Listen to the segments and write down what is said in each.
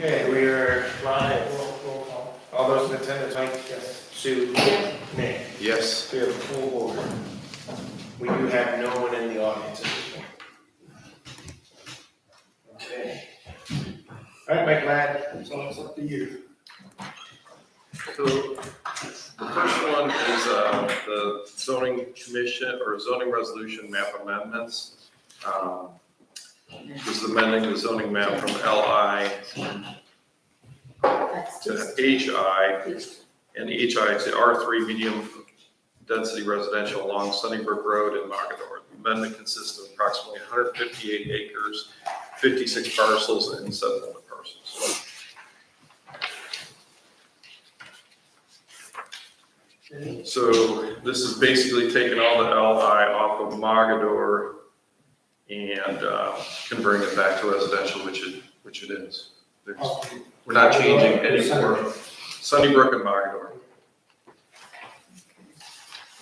Okay, we are live. Roll call. All those in attendance, Mike? Yes. Sue? Yes. Nick? Yes. We have a full board. We do have no one in the audience at this point. Okay. All right, Mike Ladd, so it's up to you. So the first one is the zoning commission or zoning resolution map amendments. This is amending the zoning map from LI to HI and HI to R3 medium density residential along Sunnybrook Road in Mogador. The amendment consists of approximately 158 acres, 56 parcels, and 7 other parcels. So this is basically taking all the LI off of Mogador and converting it back to residential, which it is. We're not changing anymore. Sunnybrook and Mogador.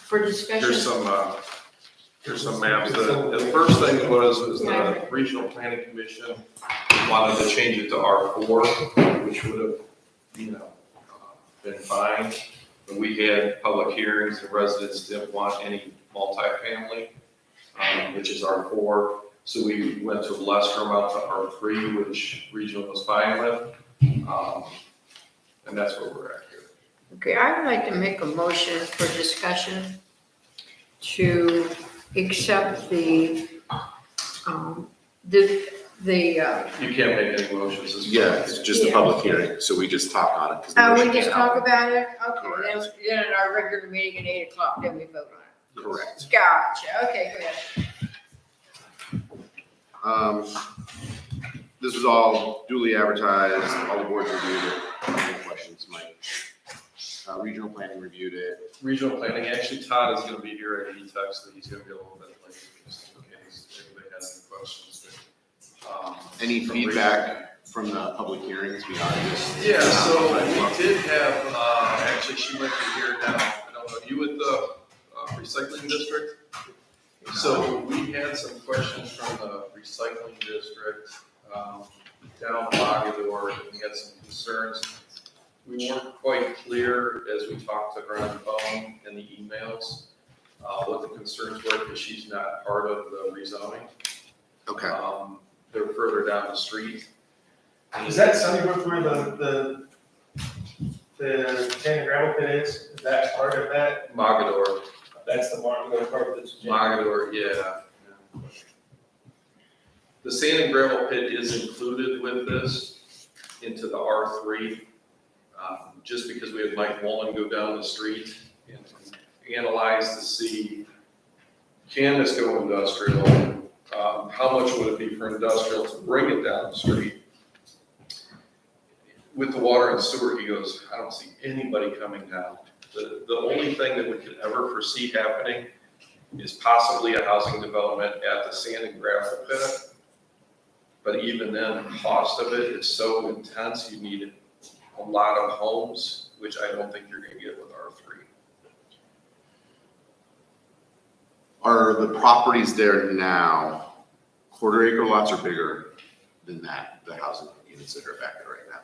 For discussion. Here's some maps. The first thing was the Regional Planning Commission wanted to change it to R4, which would have, been fine. But we had public hearings, the residents didn't want any multifamily, which is R4. So we went to a lesser amount to R3, which regional was fine with. And that's where we're at here. Okay, I would like to make a motion for discussion to accept the. You can't make any motions. Yeah, it's just a public hearing, so we just talk on it. 'Cause the Oh, we motion just can't talk happen. about it? Okay, Correct. then at our regular meeting at 8:00, then we vote on it. Correct. Gotcha, okay, good. This was all duly advertised, all the boards reviewed it. Any questions, Mike? Regional planning reviewed it. Regional planning, actually Todd is gonna be here at ETEC, so he's gonna be a little bit late, just in case anybody has any questions. Any feedback from the public hearings beyond this? Yeah, so we did have, actually she might be here now, I don't know, you with the recycling district? So we had some questions from the recycling district, down Mogador, and we had some concerns. We weren't quite clear as we talked to her on the phone and the emails, what the concerns were, because she's not part of the rezoning. Okay. They're further down the street. Is that Sunnybrook where the sand and gravel pit is? Is that part of that? Mogador, That's the part that's. Mogador, yeah. The sand and gravel pit is included with this into the R3, just because we had Mike Mullen go down the street and analyze to see, can this go industrial? How much would it be for industrial to bring it down the street? With the water and sewer, he goes, I don't see anybody coming down. The only thing that we could ever foresee happening is possibly a housing development at the sand and gravel pit. But even then, the cost of it is so intense, you need a lot of homes, which I don't think you're gonna get with R3. Are the properties there now quarter acre lots or bigger than that, the housing units that are back there right now?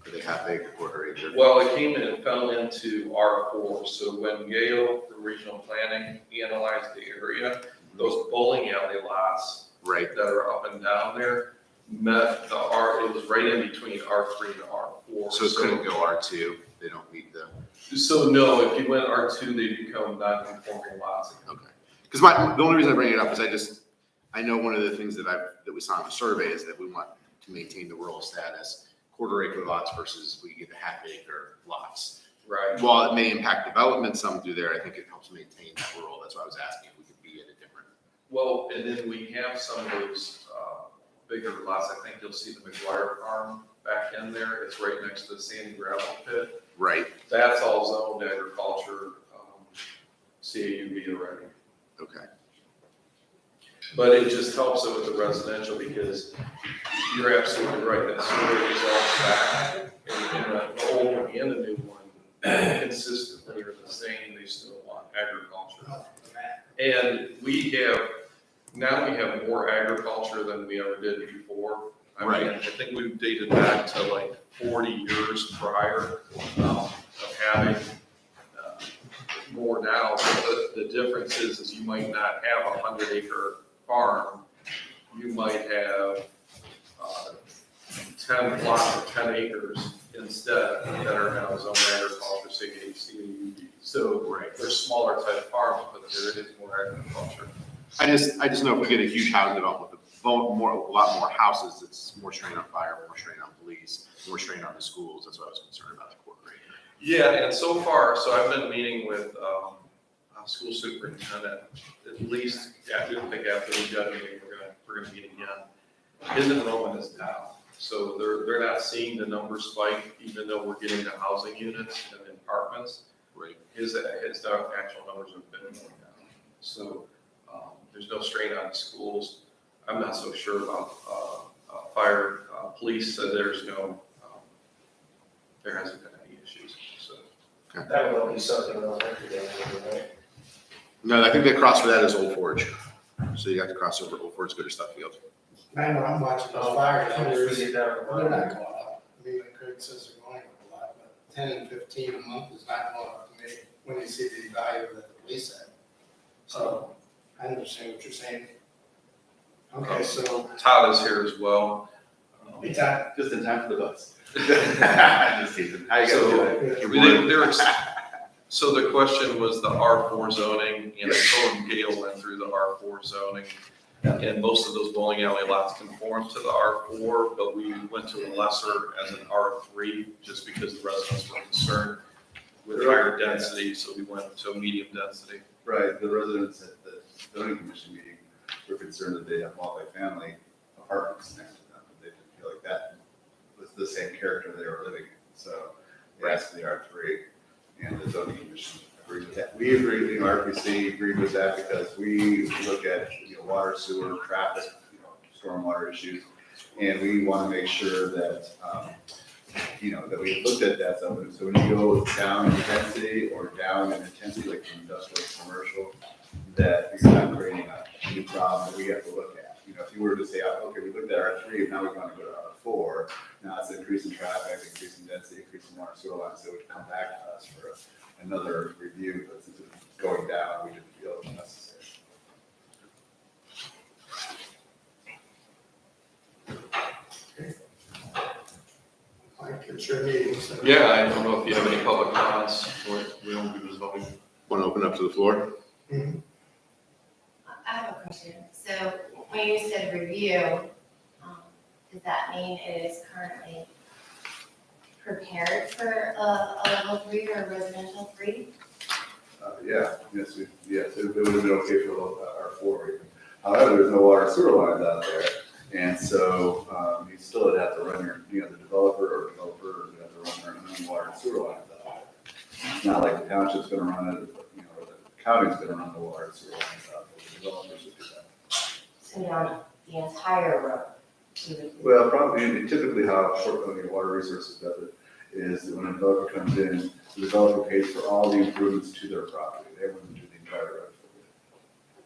Are they half acre, quarter acre? Well, it came in and fell into R4, so when Gail from Regional Planning analyzed the area, those bowling alley lots Right. that are up and down there met the it was right in between R3 and R4. So it couldn't go R2, they don't meet the, So no, if you went R2, they become non-conforming lots. okay. Because the only reason I bring it up is I know one of the things that we saw in the survey is that we want to maintain the rural status, quarter acre lots versus we get the half acre lots. Right. While it may impact development some through there, I think it helps maintain that rural. That's why I was asking if we could be at a different. Well, and then we have some of those bigger lots. I think you'll see the McGuire farm back in there. It's right next to the sand and gravel pit. Right. That's all zoned agriculture, CAUB already. Okay. But it just helps it with the residential because you're absolutely right, that sewer is all back. And the old one and the new one consistently are the same, they still want agriculture. And now we have more agriculture than we ever did before. I mean, I think we've dated back to like 40 years prior of having more now. But the difference is you might not have a 100-acre farm. You might have 10 plots of 10 acres instead that are now zone agriculture, say ACAUD. So there's smaller type farms, but there is more agriculture. I just know if we get a huge housing development with a lot more houses, it's more strain on fire, more strain on police, more strain on the schools. That's what I was concerned about the quarter acre. Yeah, and so far, so I've been meeting with a school superintendent, at least, I do think after the judge meeting, we're gonna meet again. His enrollment is down, so they're not seeing the numbers spike, even though we're getting the housing units and the apartments. Right. His actual numbers have been going down. So there's no strain on the schools. I'm not so sure about fire. Police said there hasn't been any issues, so. That will be something on every day, right? No, I think the cross for that is Old Forge. So you have to cross over Old Forge, go to Stuffield. Man, when I'm watching those fire numbers, they're not going up. I mean, like Craig says they're going up a lot, but 10 and 15 a month is not going up to me when you see the value that the police have. So I understand what you're saying. Okay, so. Todd is here as well. Hey, Todd. Just in time for the bus. Just teasing. How you guys doing? So the question was the R4 zoning, and I told Gail went through the R4 zoning. And most of those bowling alley lots conform to the R4, but we went to a lesser as an R3, just because the residents were concerned with higher density, so we went to a medium density. Right, the residents at the zoning commission meeting were concerned that they have multifamily apartments next to them, and they didn't feel like that was the same character they were living in. So they asked for the R3, and the zoning commission agreed with that. We agreed, RPC agreed with that because we look at, water, sewer, traffic, stormwater issues, and we want to make sure that, that we looked at that. So when you go down in density or down in intensity, like from industrial to commercial, that you're not creating a new problem that we have to look at. If you were to say, okay, we looked at R3, and now we want to go to R4, now it's increasing traffic, increasing density, increasing water sewer lines, so it would come back to us for another review, but since it's going down, we didn't feel it was necessary. Mike, it's your meeting. So. Yeah, I don't know if you have any public comments, or we don't do this voting. Want to open up to the floor? Mm-hmm. I have a question. So when you said review, does that mean it is currently prepared for a level 3 or a residential 3? Yes, it would have been okay for R4 even. However, there's no water and sewer lines out there. And so you still would have to run the developer would have to run their own water and sewer lines out there. It's not like the township's gonna run it, or the county's gonna run the water and sewer lines out there. The developers would do that. So down the entire road? Well, probably, typically how Short County Water Resources does it is that when a developer comes in, the developer pays for all the improvements to their property. They wouldn't do the entire road.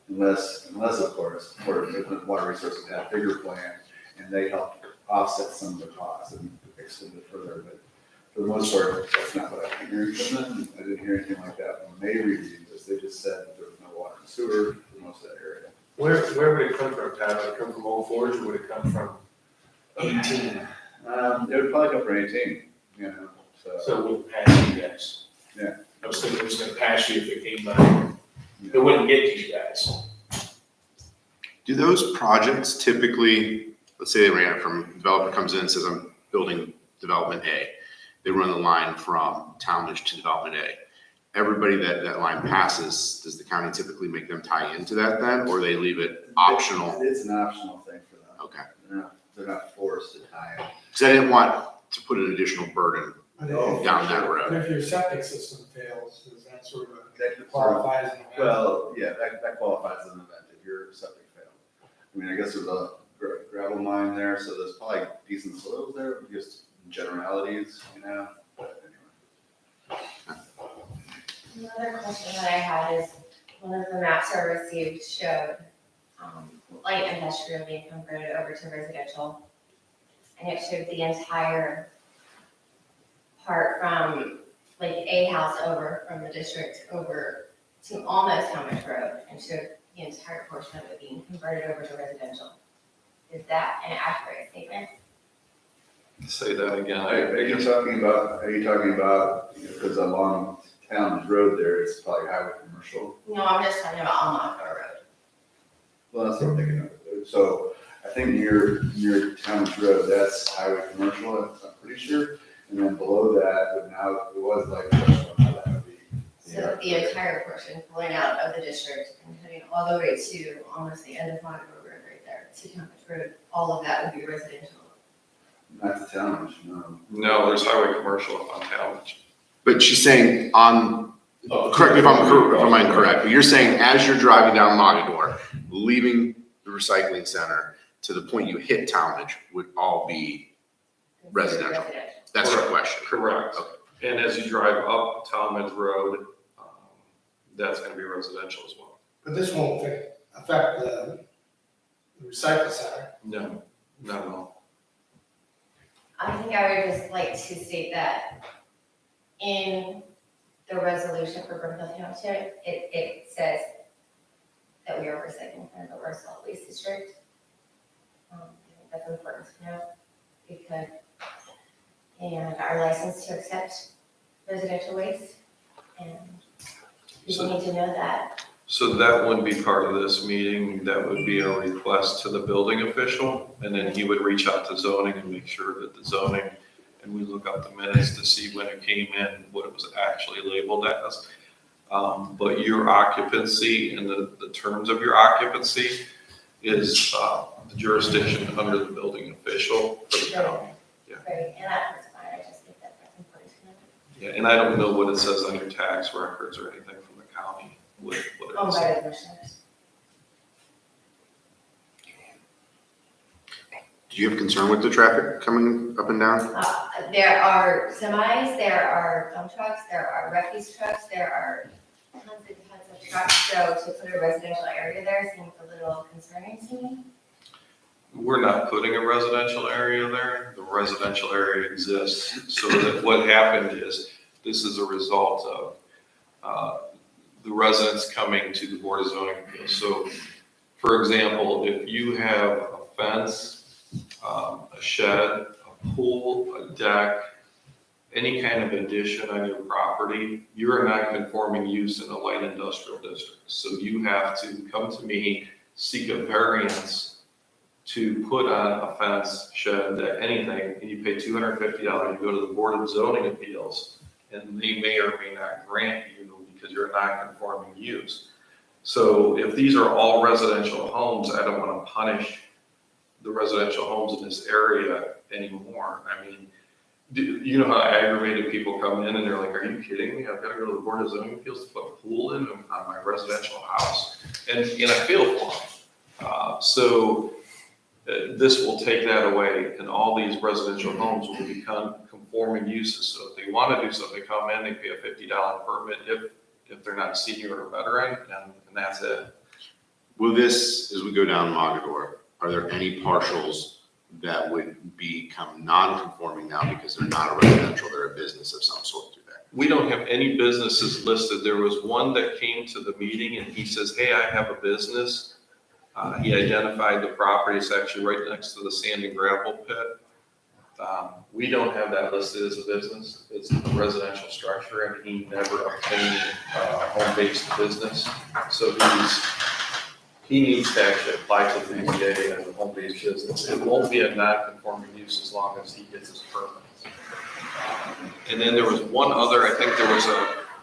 Unless of course, Water Resources had a bigger plan and they help offset some of the costs and extend it further. But for the most part, that's not what I've been hearing from them. I didn't hear anything like that when they reviewed this. They just said that there was no water and sewer for most of that area. Where would it come from, Todd? Would it come from Old Forge, or would it come from 18? It would probably come from 18, So it wouldn't pass you guys? Yeah. I was thinking it was gonna pass you if it came by. It wouldn't get to you guys. Do those projects typically, let's say they ran it from, developer comes in and says, I'm building development A. They run the line from Talmadge to development A. Everybody that line passes, does the county typically make them tie into that then, or they leave it optional? It's an optional thing for them. Okay. They're not forced to tie in. Because I didn't want to put an additional burden down that road. But if your septic system fails, does that sort of That qualify as an event? Well, yeah, that qualifies as an event if your septic failed. I mean, I guess there's a gravel mine there, so there's probably decent soils there, just generalities, but anyway. Another question that I had is, one of the maps I received showed light industrial being converted over to residential. and it showed the entire part from like a house over from the district over to almost Talmadge Road, and showed the entire portion of it being converted over to residential. Is that an accurate statement? Say that again. Are you talking about, because along Town's Road there, it's probably highway commercial? No, I'm just talking about on Montford Road. Well, that's what I'm thinking of. So I think near Town's Road, that's highway commercial, I'm pretty sure. And then below that, but now it was like, how that would be. So the entire portion pulling out of the district and heading all the way to almost the end of Montford Road right there, to Talmadge Road, all of that would be residential. Not to Talmadge, no. No, there's highway commercial up on Talmadge. But she's saying correct me if I'm incorrect, but you're saying as you're driving down Mogador, leaving the recycling center to the point you hit Talmadge would all be residential. That's your question. Correct. Okay. And as you drive up Talmadge Road, that's gonna be residential as well. But this won't affect the recycle center. No, not at all. I think I would just like to state that in the resolution for Brimfield Township, it says that we are recycling center, but we're a solid waste district. I think that's important to know, because, and our license to accept residential waste, and people need to know that. So that wouldn't be part of this meeting, that would be a request to the building official, and then he would reach out to zoning and make sure that the zoning, and we look up the minutes to see when it came in, what it was actually labeled as. But your occupancy and the terms of your occupancy is the jurisdiction under the building official for the county. Yeah. Right, and that's fine, I just think that that's important to know. Yeah, and I don't know what it says on your tax records or anything from the county, what it Oh, is. by the commissioners. Do you have concern with the traffic coming up and down? There are semis, there are dump trucks, there are refuse trucks, there are tons of trucks, so to put a residential area there seems a little concerning to me. We're not putting a residential area there. The residential area exists. So that what happened is, this is a result of the residents coming to the Board of Zoning Appeals. So, for example, if you have a fence, a shed, a pool, a deck, any kind of addition on your property, you're a non-conforming use in a light industrial district. So you have to come to me, seek a variance to put on a fence, shed, deck, anything, and you pay $250, you go to the Board of Zoning Appeals, and they may or may not grant you because you're a non-conforming use. So if these are all residential homes, I don't want to punish the residential homes in this area anymore. I mean, you know how aggravated people come in and they're like, are you kidding me? I've got to go to the Board of Zoning Appeals to put a pool in on my residential house. And I feel for them. So this will take that away, and all these residential homes will become conforming uses. So if they want to do something, they come in, they pay a $50 permit if they're not senior or veteran, and that's it. Will this, as we go down Mogador, are there any partials that would become non-conforming now because they're not a residential, they're a business of some sort through that? We don't have any businesses listed. There was one that came to the meeting and he says, hey, I have a business. He identified the property. It's actually right next to the sand and gravel pit. We don't have that listed as a business. It's a residential structure, and he never obtained a home-based business. So he needs to actually apply to the ZBA as a home-based business. It won't be a non-conforming use as long as he gets his permits. And then there was one other, I think there was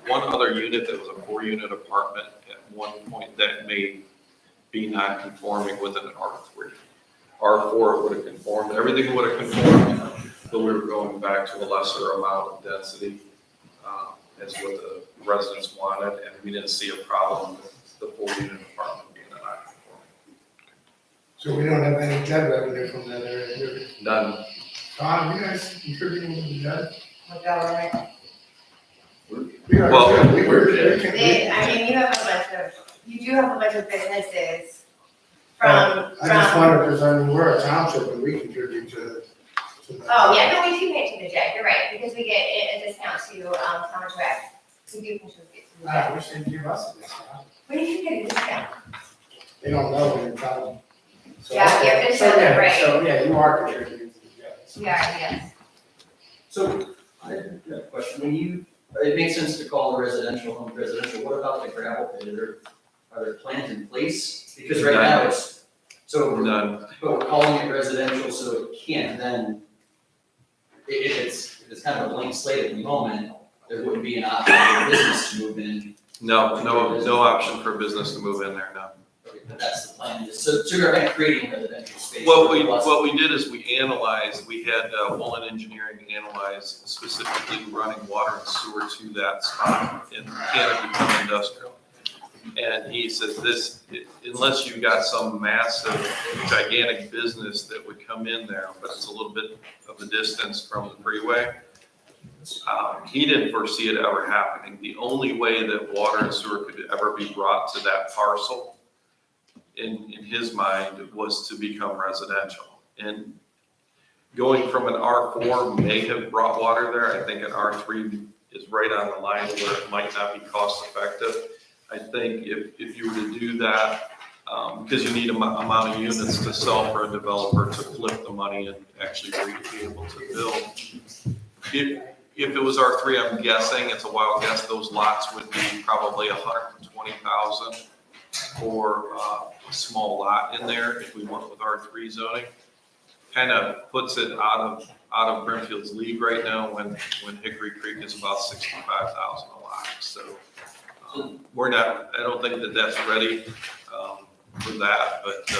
one other unit that was a 4-unit apartment at one point that may be non-conforming within an R3. R4 would have conformed, everything would have conformed, but we were going back to a lesser amount of density as what the residents wanted, and we didn't see a problem with the 4-unit apartment being a non-conforming. So we don't have any JED revenue from that area. None. Tom, you guys contributing to the JED? With government. We are, Well, too. You do have a bunch of businesses I just from, wonder, because I mean, we're a township and we contribute to Oh, yeah, no, we do pay to the JED, you're right, because we get a discount to, Thomas Rec. We do contribute to the I JED. wish they'd give us a discount. When did you get a discount? They don't know when you tell them. So- Yeah, you have to show so, them, yeah, right. So, yeah, you are contributing to the judge. Yeah, yes. So, I have a question, it makes sense to call the residential home residential, what about the gravel pit, are there plans in place? Because right now it's, so, None. but we're calling it residential, so it can't then, if it's kind of a blank slate at the moment, there wouldn't be an option for business to move in. No option for business to move in there, no. But that's the plan, so you're kind of creating residential space. What we did is we analyzed, we had Woolen Engineering analyze specifically running water and sewer to that spot and can it become industrial? And he says this, unless you've got some massive, gigantic business that would come in there, but it's a little bit of a distance from the freeway. He didn't foresee it ever happening. The only way that water and sewer could ever be brought to that parcel in his mind was to become residential. And going from an R4 may have brought water there. I think an R3 is right on the line where it might not be cost effective. I think if you were to do that, because you need amount of units to sell for a developer to flip the money and actually be able to build. If it was R3, I'm guessing, it's a wild guess, those lots would be probably 120,000 for a small lot in there if we went with R3 zoning. Kind of puts it out of Brimfield's league right now when Hickory Creek is about 65,000 a lot. So we're not, I don't think that that's ready for that, but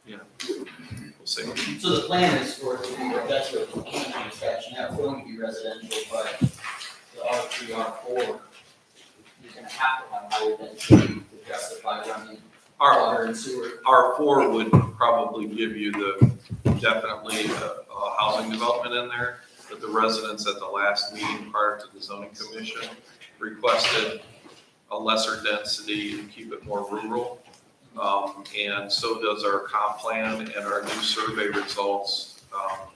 you know, we'll see. So the plan is for it to be, that's what the plan is, actually not going to be residential, but the R3, R4, you're gonna have to have higher density to justify running water and sewer. R4 would probably give you definitely a housing development in there, but the residents at the last meeting prior to the zoning commission requested a lesser density and keep it more rural. And so does our comp plan and our new survey results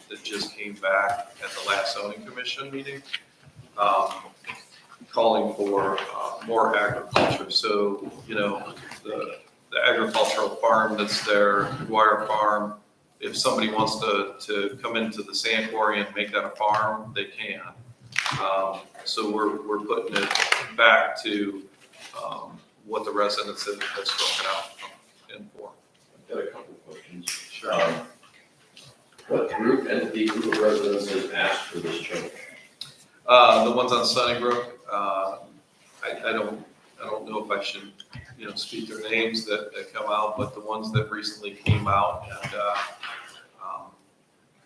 that just came back at the last zoning commission meeting, calling for more agriculture. So, you know, the agricultural farm that's there, Dwyer Farm, if somebody wants to come into the sand quarry and make that a farm, they can. So we're putting it back to what the residents have spoken out in for. I've got a couple of questions. Sure. What entity group of residents has asked for this change? The ones on Sunnybrook, I don't know if I should, you know, speak their names that come out, but the ones that recently came out and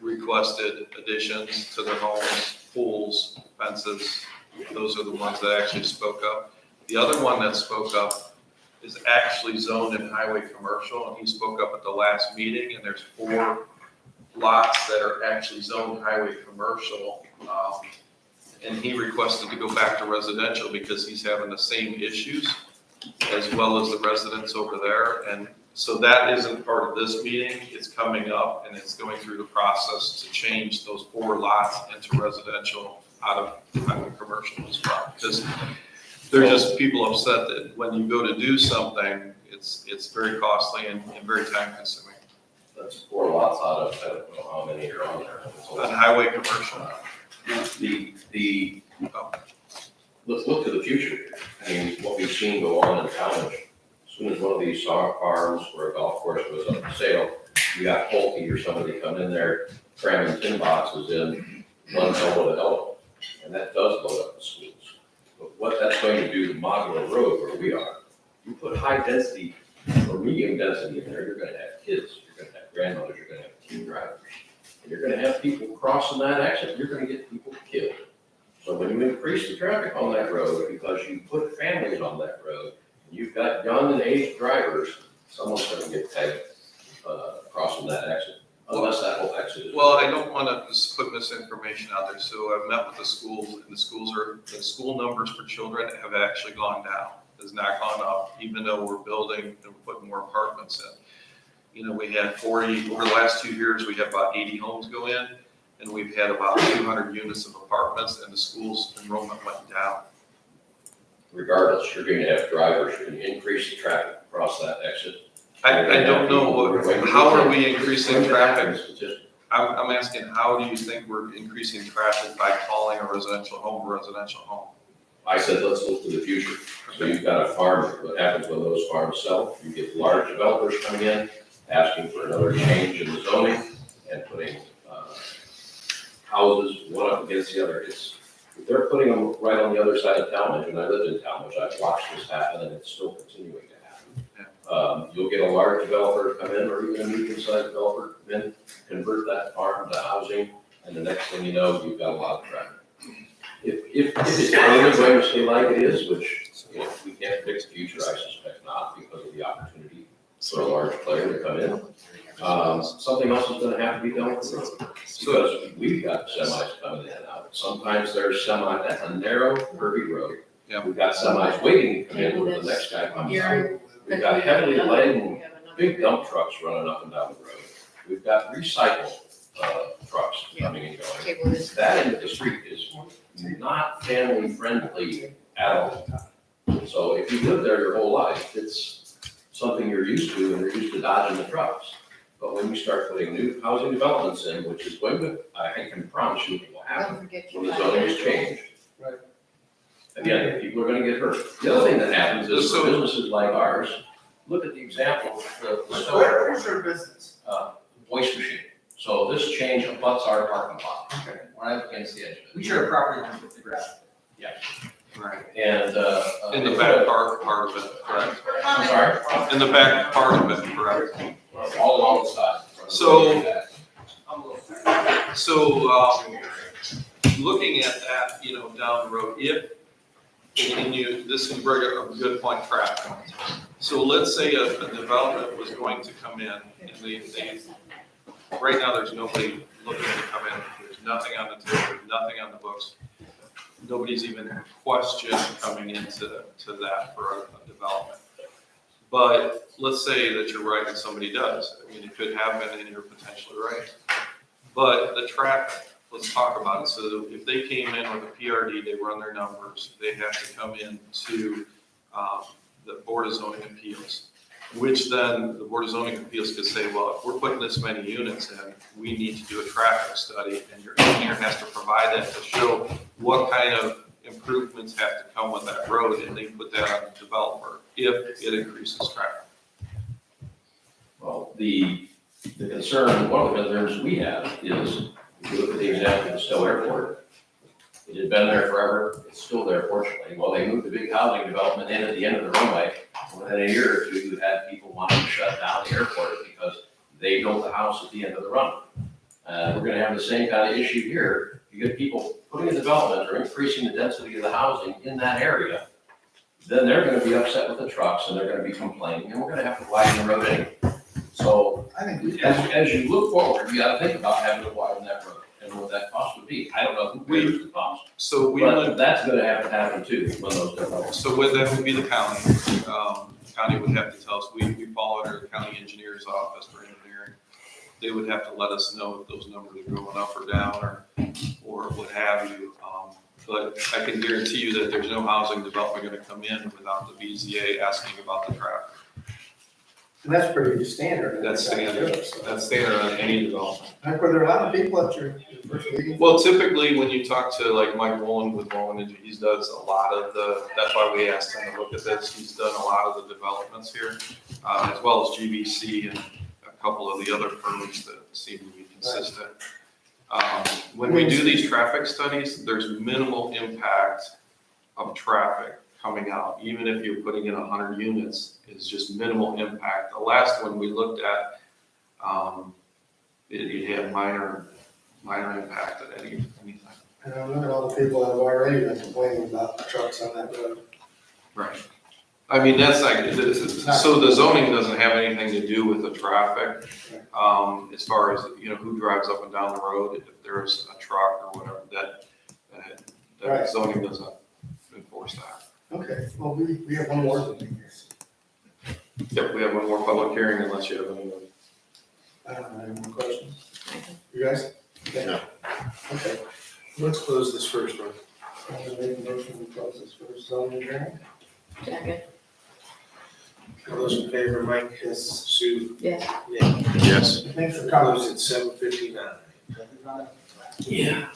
requested additions to their homes, pools, fences, those are the ones that actually spoke up. The other one that spoke up is actually zoned in highway commercial, and he spoke up at the last meeting, and there's 4 lots that are actually zoned highway commercial. And he requested to go back to residential because he's having the same issues as well as the residents over there. And so that isn't part of this meeting. It's coming up and it's going through the process to change those 4 lots into residential out of highway commercial as well. Because they're just people upset that when you go to do something, it's very costly and very time consuming. That's 4 lots out of, I don't know how many are on there. It's a On lot. highway commercial. Let's look to the future. I mean, what we've seen go on in town, as soon as one of these farms or a golf course goes up for sale, you got Pulte or somebody come in there cramming tin boxes in one hell of a hell. And that does load up the schools. But what that's going to do to Modular Road where we are, you put high density or medium density in there, you're gonna have kids, you're gonna have grandmothers, you're gonna have teen drivers. And you're gonna have people crossing that exit, you're gonna get people killed. So when you increase the traffic on that road, because you put families on that road, and you've got young and aged drivers, someone's gonna get tagged, crossing that exit, unless that whole exit is. Well, I don't want to just put misinformation out there. So I've met with the schools, and the school numbers for children have actually gone down. Has not gone up, even though we're building and putting more apartments in. We had 40, over the last 2 years, we had about 80 homes go in, and we've had about 200 units of apartments, and the school's enrollment went down. Regardless, you're going to have drivers, you're going to increase the traffic across that exit. I don't know, how are we increasing traffic? Just I'm asking, how do you think we're increasing traffic by calling a residential home? I said, let's look to the future. So you've got a farm, what happens when those farms sell? You get large developers coming in, asking for another change in the zoning and putting houses one up against the other. They're putting them right on the other side of Talmadge, and I lived in Talmadge, I've watched this happen, and it's still continuing to happen. You'll get a large developer come in, or even a medium-sized developer come in, convert that farm to housing, and the next thing you know, you've got a lot of traffic. If it's only going to stay like it is, which, we can't fix the future, I suspect not, because of the opportunity for a large player to come in. Something else is gonna have to be done with the road, because we've got semis coming in and out. Sometimes there's that's a narrow, curvy road. Yeah. We've got semis waiting to come in where the next guy comes out. We've got heavily laden, big dump trucks running up and down the road. We've got recycle, trucks coming and going. Okay, well, this, That end of the street is not family friendly at all. So if you live there your whole life, it's something you're used to, and you're used to dodging the trucks. But when you start putting new housing developments in, which is going to, I can promise you it will don't happen forget when your. the zoning is changed. Right. Again, people are gonna get hurt. The other thing that happens is for businesses like ours, look at the example of the store, Where's your business? voice machine. So this change abuts our parking lot. Okay. Right up against the edge of it. We share a property line with the grass. Right. And, In the back part of it, correct? I'm sorry? In the back part of it, correct? All along the side. So- Looking at that, down the road, this can bring up a good point, traffic. So let's say a development was going to come in, and right now, there's nobody looking to come in, there's nothing on the table, there's nothing on the books. Nobody's even questioned coming into that for a development. But let's say that you're right and somebody does. I mean, it could happen and you're potentially right. But the traffic, let's talk about it. So if they came in with a PRD, they run their numbers, they have to come in to the Board of Zoning Appeals, which then the Board of Zoning Appeals could say, well, if we're putting this many units in, we need to do a traffic study, and your engineer has to provide that to show what kind of improvements have to come with that road, and they put that on the developer if it increases traffic. Well, the concern, one of the concerns we have is, if you look at the example of the Stowe Airport, it had been there forever, it's still there fortunately. Well, they moved the big housing development in at the end of the runway. Within a year or two, you had people wanting to shut down the airport because they built the house at the end of the runway. We're gonna have the same kind of issue here. You get people putting a development or increasing the density of the housing in that area, then they're gonna be upset with the trucks and they're gonna be complaining, and we're gonna have to widen the road anyway. So I think as you look forward, you gotta think about having to widen that road and what that cost would be. I don't know who pays the cost, So we but would, that's gonna have to happen too when those develop. so that would be the county. County would have to tell us, we fall under the county engineer's office for engineering. They would have to let us know if those numbers are going up or down or what have you. But I can guarantee you that there's no housing development gonna come in without the BZA asking about the traffic. And that's pretty standard. That's standard on any development. Were there a lot of people at your first meeting? Well, typically, when you talk to like Mike Wolin with Wolin Energy, he does a lot of that's why we asked him to look at this. He's done a lot of the developments here, as well as GVC and a couple of the other firms that seem to be consistent. When we do these traffic studies, there's minimal impact of traffic coming out, even if you're putting in 100 units, it's just minimal impact. The last one we looked at, it had minor impact at anything. And I look at all the people that have already been complaining about the trucks on that road. Right. I mean, that's like, so the zoning doesn't have anything to do with the traffic. As far as, who drives up and down the road, if there's a truck or whatever, that Right. zoning doesn't enforce that. Okay, well, we have one more than here. Yep, we have one more public hearing unless you have any I don't have any more questions. You guys? Okay. No. Okay, Let's close this first one. I'm gonna make a motion to close this first zoning hearing. Second, All those in favor, Mike? Yes. Sue? yes. Nick? Yes. Thanks for coming. Close at 7:59. Yeah.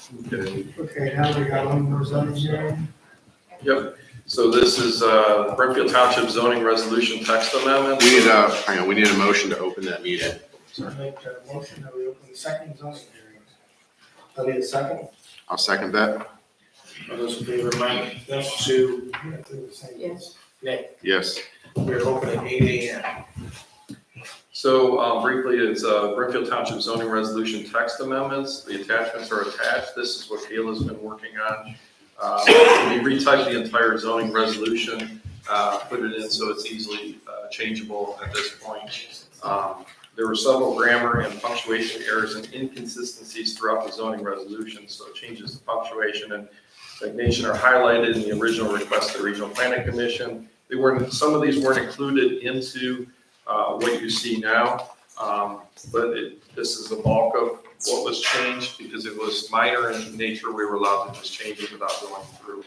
Okay, now we got one more zoning hearing. Yep, so this is Brimfield Township zoning resolution text amendment. We need a motion to open that meeting. So I make a motion that we open the second zoning hearing. I need a second. I'll second that. All those in favor, Mike? Yes. Sue? We have to do the same. Yes. Nick? Yes. We're open at 8 AM. So briefly, it's Brimfield Township zoning resolution text amendments. The attachments are attached. This is what Kayla's been working on. We retyped the entire zoning resolution, put it in so it's easily changeable at this point. There were several grammar and punctuation errors and inconsistencies throughout the zoning resolution, so changes to punctuation and stagnation are highlighted in the original request to the Regional Planning Commission. Some of these weren't included into what you see now, but this is the bulk of what was changed because it was minor in nature. We were allowed to just change it without going through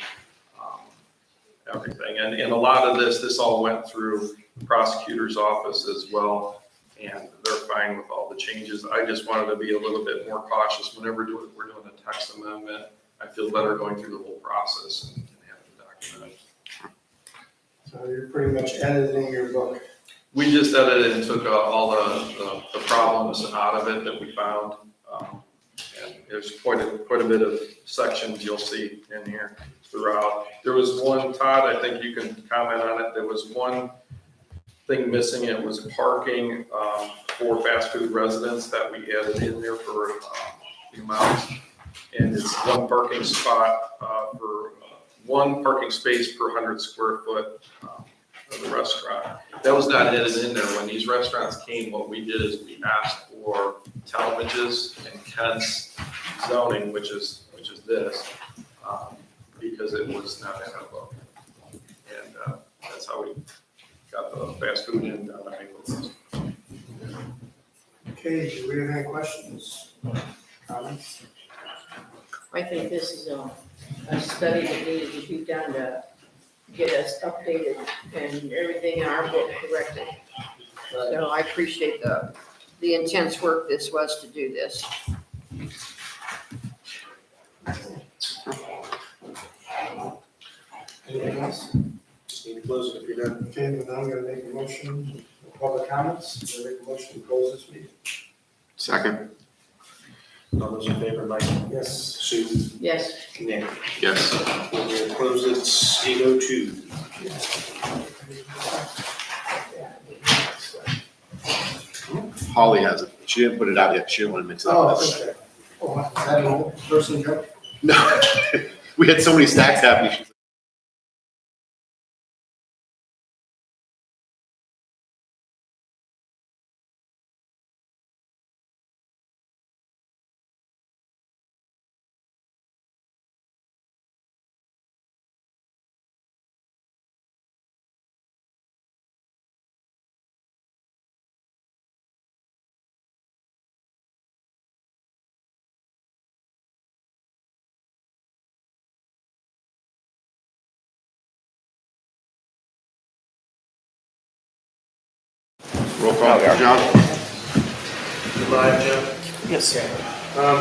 everything. And a lot of this all went through the prosecutor's office as well, and they're fine with all the changes. I just wanted to be a little bit more cautious whenever we're doing a text amendment. I feel better going through the whole process and having it documented. So you're pretty much editing your book. We just edited and took all the problems out of it that we found. And there's quite a bit of sections you'll see in here throughout. There was one, Todd, I think you can comment on it. There was one thing missing. It was parking for fast food residents that we added in there for the amount. And it's one parking spot for one parking space per 100 square foot of the restaurant. That was not added in there. When these restaurants came, what we did is we asked for Talmadge's and Kent's zoning, which is this, because it was not in our book. And that's how we got the fast food in down at Maples. Okay, do we have any questions? Comments? I think this is a study that needed to be done to get us updated and everything in our book corrected. So I appreciate the intense work this was to do this. Anything else? Just need to close it if you're done. Okay, then I'm gonna make a motion for public comments. I'm gonna make a motion to close this meeting. Second. All those in favor, Mike? Yes. Sue? Yes. Nick? Yes. We're going to close it 8:02. Holly has it. She didn't put it out yet. She didn't want to mix it Oh, up. okay. Oh, is that an old person joke? No. We had so many stacks happening. She's roll call. John? You live, Jim? Yes.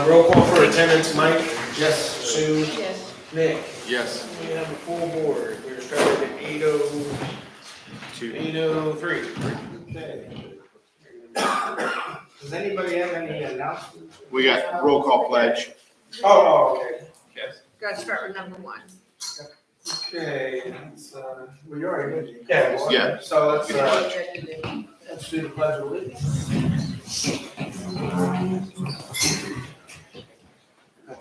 Roll call for attendance, Mike? Yes. Sue? Yes. Nick? Yes. We have a full board. We're starting at 8:03. Okay. Does anybody have any announcements? We got roll call pledge. Oh, okay. Got to start with number one. Okay, we already did. Yeah. So let's Yes. do the pledge of allegiance.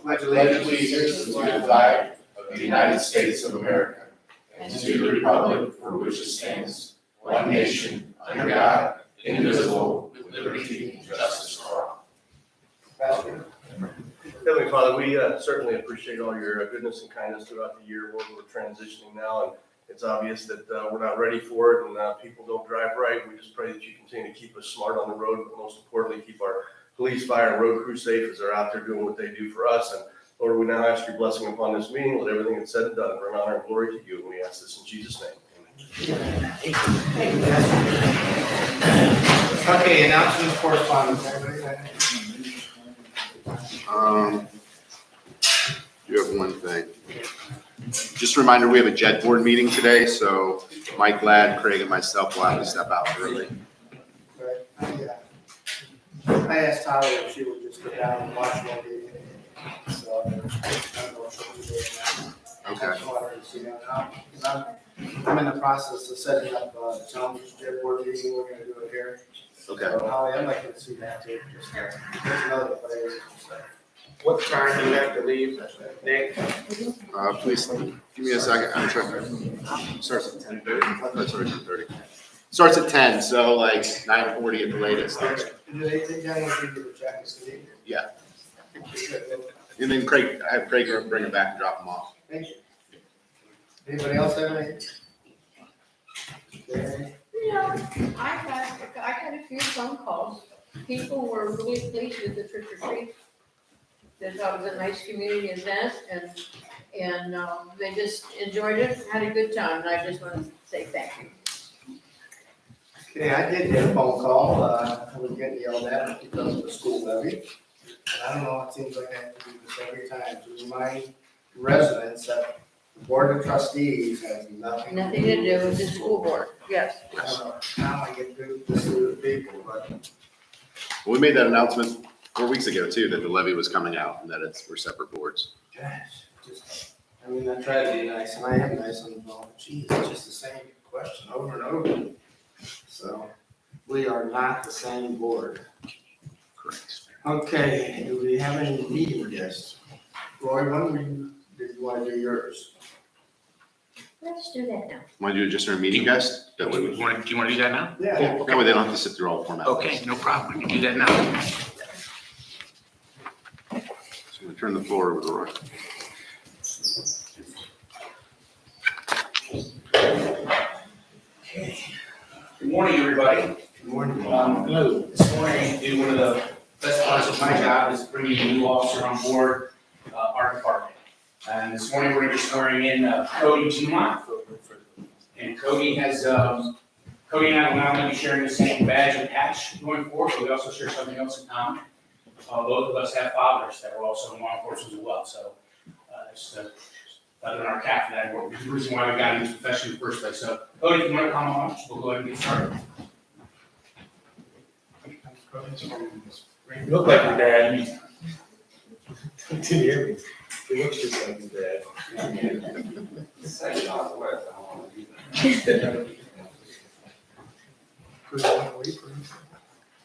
I pledge allegiance to the flag of the United States of America and to the republic for which it stands, one nation, under God, indivisible, with liberty and justice for all. Pastor. Heavenly Father, we certainly appreciate all your goodness and kindness throughout the year where we're transitioning now. it's obvious that we're not ready for it and people don't drive right. We just pray that you continue to keep us smart on the road, but most importantly, keep our police, fire, and road crew safe as they're out there doing what they do for us. And Lord, we now ask your blessing upon this meeting. Let everything that's said and done bring honor and glory to you. And we ask this in Jesus' name. Okay, announcements, correspondence, everybody? You have one thing. Just a reminder, we have a JED board meeting today, so Mike Ladd, Craig, and myself will have to step out early. I asked Tyler if she would just go down and watch one meeting. So, I don't know if she'll be doing that. I Okay. just wanted her to see that now, 'cause I'm in the process of setting up the Challenges JED board meeting. We're gonna do it here. Okay. So, Holly, I'd like to see that too. Just, there's another place. What time do you have to leave, Nick? Please, give me a second. I'm trying to, starts at 10:30. That's already 10:30. Starts at 10, so like 9:40 at the latest. Do they think I want to give you the check and see? Yeah. And then Craig, I have Craig bring it back and drop them off. Thank you. Anybody else have any? Okay. Yeah, I had a few phone calls. People were really pleased with the trick or treat. They thought it was a nice community event and they just enjoyed it, and had a good time, and I just want to say thank you. Okay, I did get a phone call, I was getting yelled at because of the school levy. And I don't know, it seems like I have to do this every time, to remind residents that the board of trustees has nothing. Nothing to do with the school board, yes. I don't know how I get through this to the people, but Well, we made that announcement 4 weeks ago too, that the levy was coming out and that we're separate boards. gosh, just, I mean, I try to be nice, and I am nice on the phone, but geez, it's just the same question over and over. So, we are not the same board. Correct. Okay, do we have any meeting guests? Roy, did you want to do yours? Let's do that now. Want to do just our meeting guest? That way Do you want to do that now? Yeah. that way they don't have to sit through all the formalities. Okay, no problem. We can do that now. So I'm going to turn the floor over to Roy. Good morning, everybody. Good morning. Hello. This morning, one of the best parts of my job is bringing a new officer on board our department. And this morning, we're going to be swearing in Cody Dumont. And Cody and I will not only be sharing the same badge and patch going forward, but we also share something else in common. Both of us have fathers that are also in law enforcement as well, so it's other than our cap for that, it's the reason why we got into this profession in the first place. So Cody, if you want to come on, we'll go ahead and get started. You look like your dad. Didn't hear me. He looks just like his dad.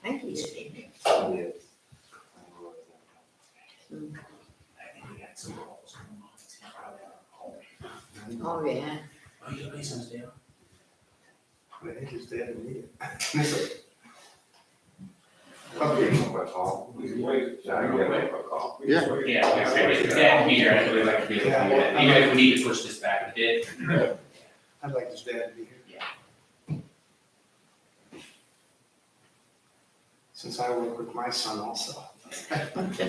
Thank you. Oh, yeah. Oh, you got my son's down. I think it's dead to me. Yeah. Yeah, if dad here, I'd really like to be able to do that. Even if we need to push this back a bit. I'd like his dad to be here. Yeah. Since I work with my son also.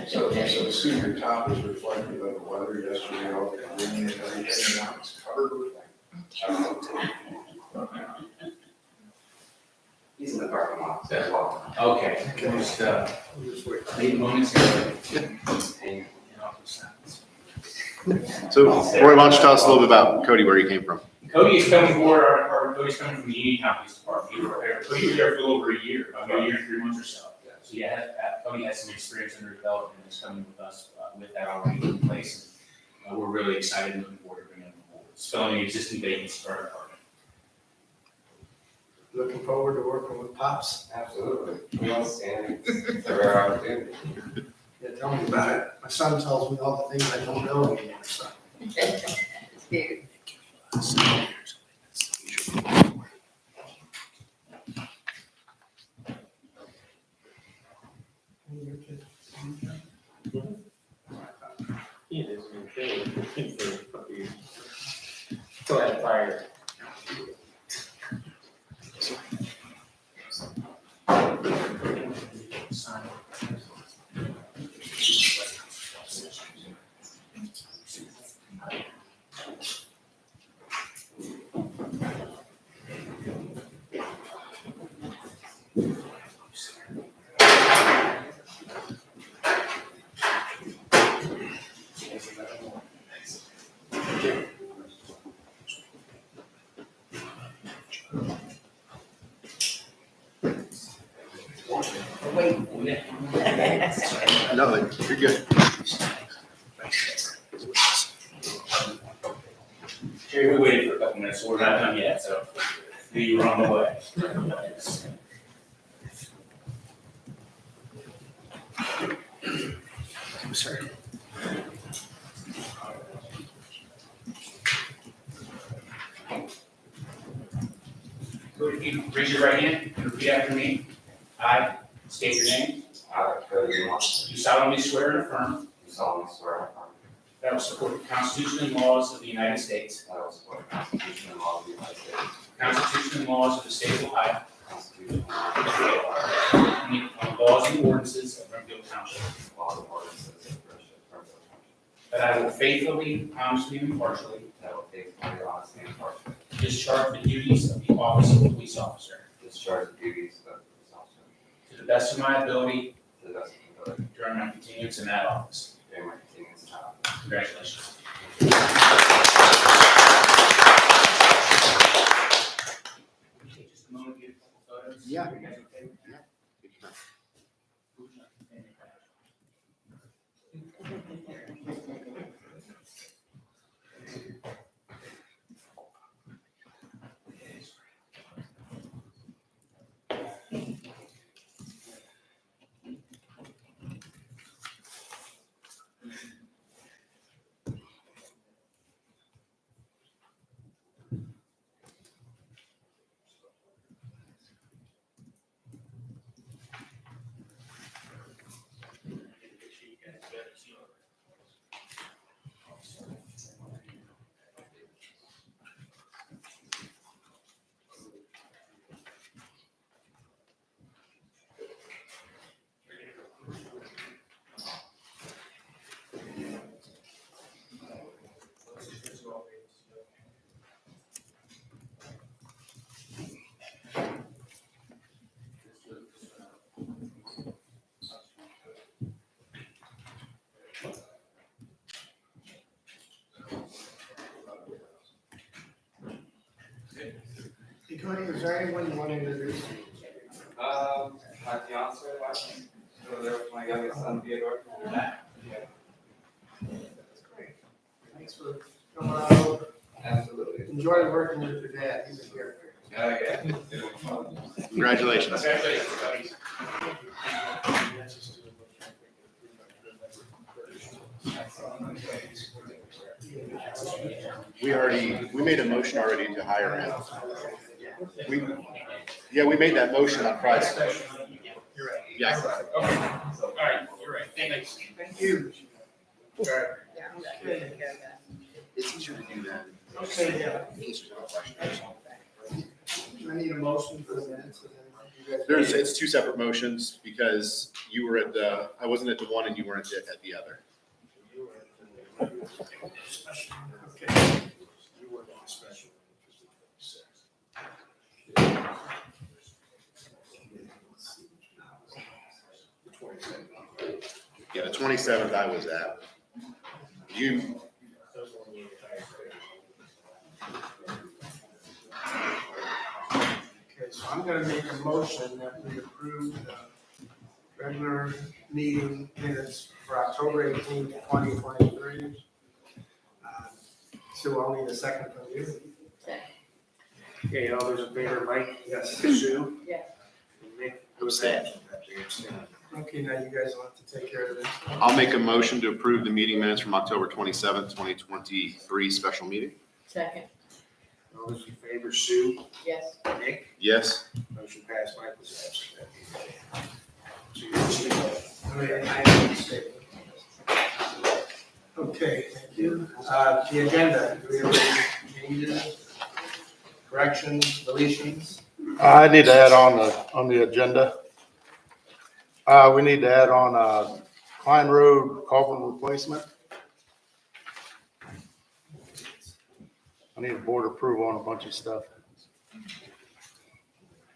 So the senior top is reflective of the weather yesterday, all the wind and everything, now it's covered with. He's in the parking lot. That's well. Okay, just, leave moments here. So Roy, why don't you tell us a little bit about Cody, where he came from? Cody is coming forward, our department, Cody's coming from the Union County's department. Cody was there for a little over a year, about a year and 3 months or so. So yeah, Cody has some experience under development and is coming with us with that already in place. We're really excited and looking forward to bringing him forward. It's filling the existing vacancies for our department. Looking forward to working with Pops. Absolutely. Yes, and it's a rare opportunity. Yeah, tell me about it. My son tells me all the things I don't know anymore, so. Dude. He is in jail for a couple years. Still had a fire. Wait. No, you're good. Jerry, we waited for a couple minutes, so we're not done yet, so you were on the way. Sorry. So if you raise your right hand and repeat after me. I state your name. I, Cody Moore, Do solemnly swear and affirm do solemnly swear and affirm that I will support the Constitution and laws of the United States, that I will support the Constitution and laws of the United States, the Constitution and laws of the State of Ohio, the Constitution and laws of the State of Ohio, and the laws and ordinances of Brimfield Township, and laws and ordinances of Brimfield Township, that I will faithfully, honestly, and impartially that I will faithfully, honestly, and impartially discharge the duties of the office of police officer discharge the duties of police officer to the best of my ability to the best of my ability during my continuance in that office. during my continuance in office. Congratulations. Take just a moment to get a couple photos. Yeah. You guys okay? Hey, Cody, is there anyone you want to introduce? My fiance, over there with my youngest son, Theodore. That's great. Thanks for coming out. Absolutely. Enjoy working with your dad, he's a character. Yeah. Congratulations. Congratulations. We made a motion already to hire him. We made that motion on Friday. You're right. Yeah. Okay. All right, you're right. Thanks. Thank you. It's easier to do that. Okay, yeah. Answers to questions. I need a motion for the minutes. and then you guys- It's two separate motions because you were I wasn't at the one and you weren't at the other. Okay. Yeah, the 27th I was at. You, Okay, so I'm gonna make a motion that we approve the regular meeting minutes for October 18th, 2023. So I'll need a second from you. Okay, all those in favor, Mike? Yes. Sue? Yeah. Nick? Abstain. Okay, now you guys want to take care of this. I'll make a motion to approve the meeting minutes from October 27th, 2023 special meeting. Second, All those in favor, Sue? yes. Nick? Yes. Motion passed, Mike was absent. So Okay, thank you. The agenda, do we have any changes, corrections, deletions? I need to add on the agenda. We need to add on, Klein Road culvert replacement. I need a board approval on a bunch of stuff.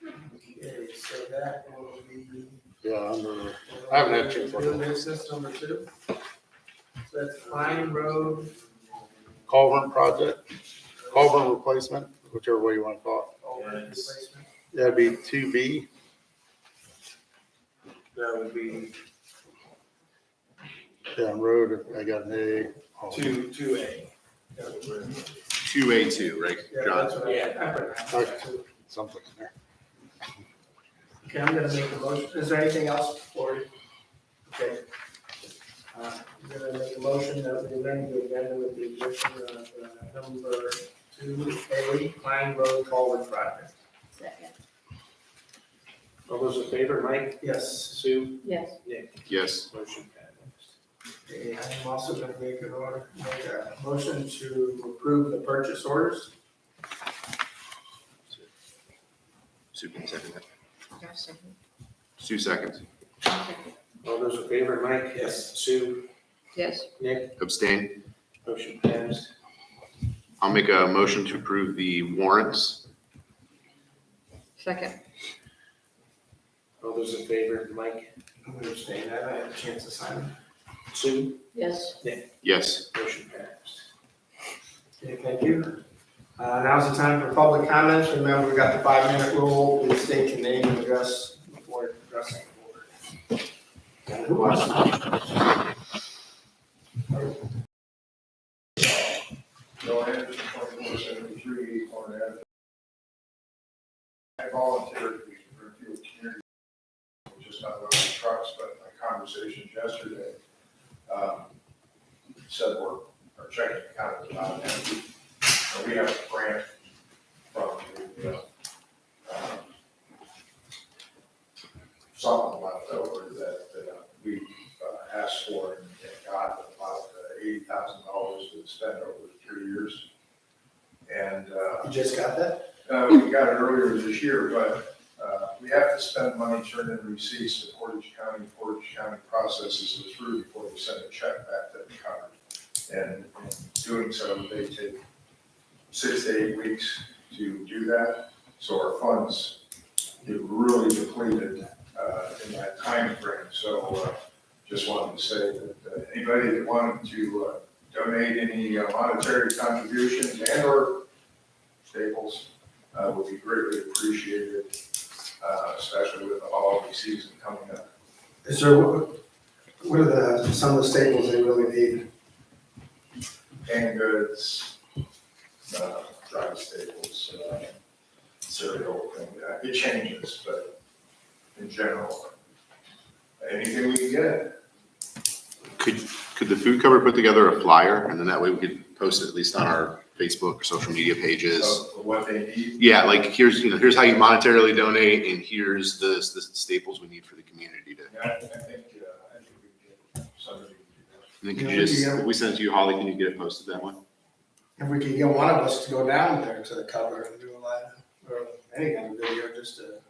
Okay, so that will be. Yeah, I haven't had a chance to look New at it. business number 2. So that's Pine Road. Culvert project, culvert replacement, whichever way you want to call it. Culvert replacement. That'd be 2B. That would be Down road, I got an A. two A. 2A2, right, John? Something in there. Okay, I'm gonna make a motion. Is there anything else for you? Okay. I'm gonna make a motion that we amend the agenda with the addition of number 2A, Pine Road Culvert Project. Second. All those in favor, Mike? Yes. Sue? Yes. Nick? Yes. Motion passed. Okay, I'm also gonna make a motion to approve the purchase orders. Sue can second that. I'll second. 2 seconds. I'll second. All those in favor, Mike? Yes. Sue? Yes. Nick? Abstain. Motion passed. I'll make a motion to approve the warrants. Second. All those in favor, Mike? I'm gonna abstain, I haven't had a chance to sign them. Sue? Yes. Yes. Motion passed. Okay, thank you. Now's the time for public comments. Remember, we got the 5-minute rule. Please state your name and address before addressing the board. And who wants to? No, I have 2473 on that. I volunteered to be Brimfield Community, just not about the trucks, but my conversations yesterday, said our checking account is about empty. And we have a grant from the, something left over that we asked for and got about $80,000 to spend over 3 years. And You just got that? we got it earlier this year, but we have to spend money, turn in receipts to Portage County. Portage County processes it through before they send a check back to the county. And in doing so, they take 6 to 8 weeks to do that. So our funds get really depleted in that time frame. So just wanted to say that anybody that wanted to donate any monetary contributions and or staples would be greatly appreciated, especially with the holiday season coming up. Is there, what are some of the staples they really need? Canned goods, dry staples, cereal, and it changes, but in general, anything we can get. Could the food cover put together a flyer and then that way we could post it at least on our Facebook or social media pages? Of what they need. Yeah, like here's how you monetarily donate and here's the staples we need for the community to. I think we can get somebody to do that. And then could you just, if we send it to you, Holly, can you get it posted that one? If we could get one of us to go down there to the cover and do a live, or any kind of video, just to.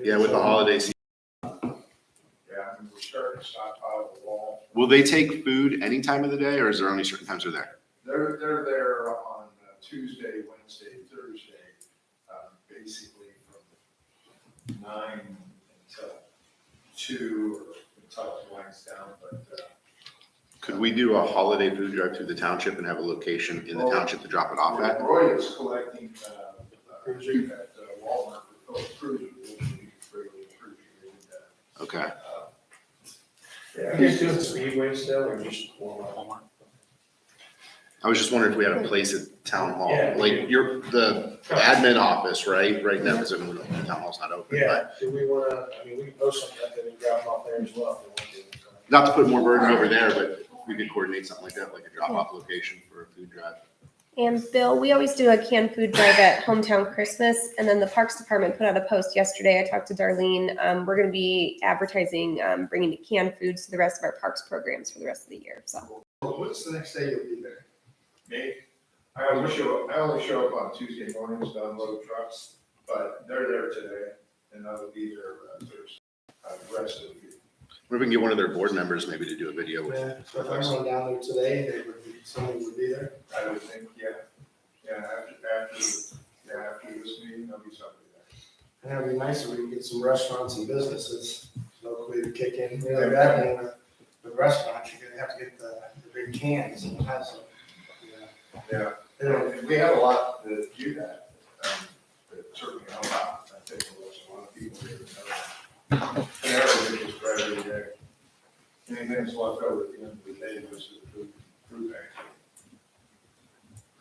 Yeah, with the holiday season. Yeah, and we're starting to stockpile the wall. Will they take food any time of the day or is there only certain times they're there? They're there on Tuesday, Wednesday, Thursday, basically from 9 until 2 or until it winds down, but. Could we do a holiday food drive through the township and have a location in the township to drop it off at? Roy is collecting, cruising at Walmart for Philip Cruiser, which we greatly appreciated. Okay. Yeah. Are you doing Speedway still, or just Walmart? I was just wondering if we had a place at town hall, Yeah. like the admin office, right now, because the town hall's not open, but Do we wanna, we can post something like that and drop off there as well if we want to. not to put more burden over there, but we could coordinate something like that, like a drop off location for a food drive. And Bill, we always do a canned food drive at Hometown Christmas, and then the Parks Department put out a post yesterday. I talked to Darlene. We're going to be advertising, bringing canned foods to the rest of our parks programs for the rest of the year. So. What's the next day you'll be there? Me, I only show up on Tuesday mornings to unload trucks, but they're there today, and I will be there Thursday, the rest of the week. Or we can get one of their board members maybe to do a video with. Yeah, so if I'm going down there today, someone would be there. I would think, after this meeting, there'll be somebody there. And it'd be nice if we could get some restaurants and businesses locally to kick in. Really bad thing with restaurants, you're gonna have to get the big cans and have some. Yeah, and we have a lot to do that, that certainly help out. I think there's a lot of people here that know. And everybody is every day. Anything that's left over at the end of the day goes to the food bank.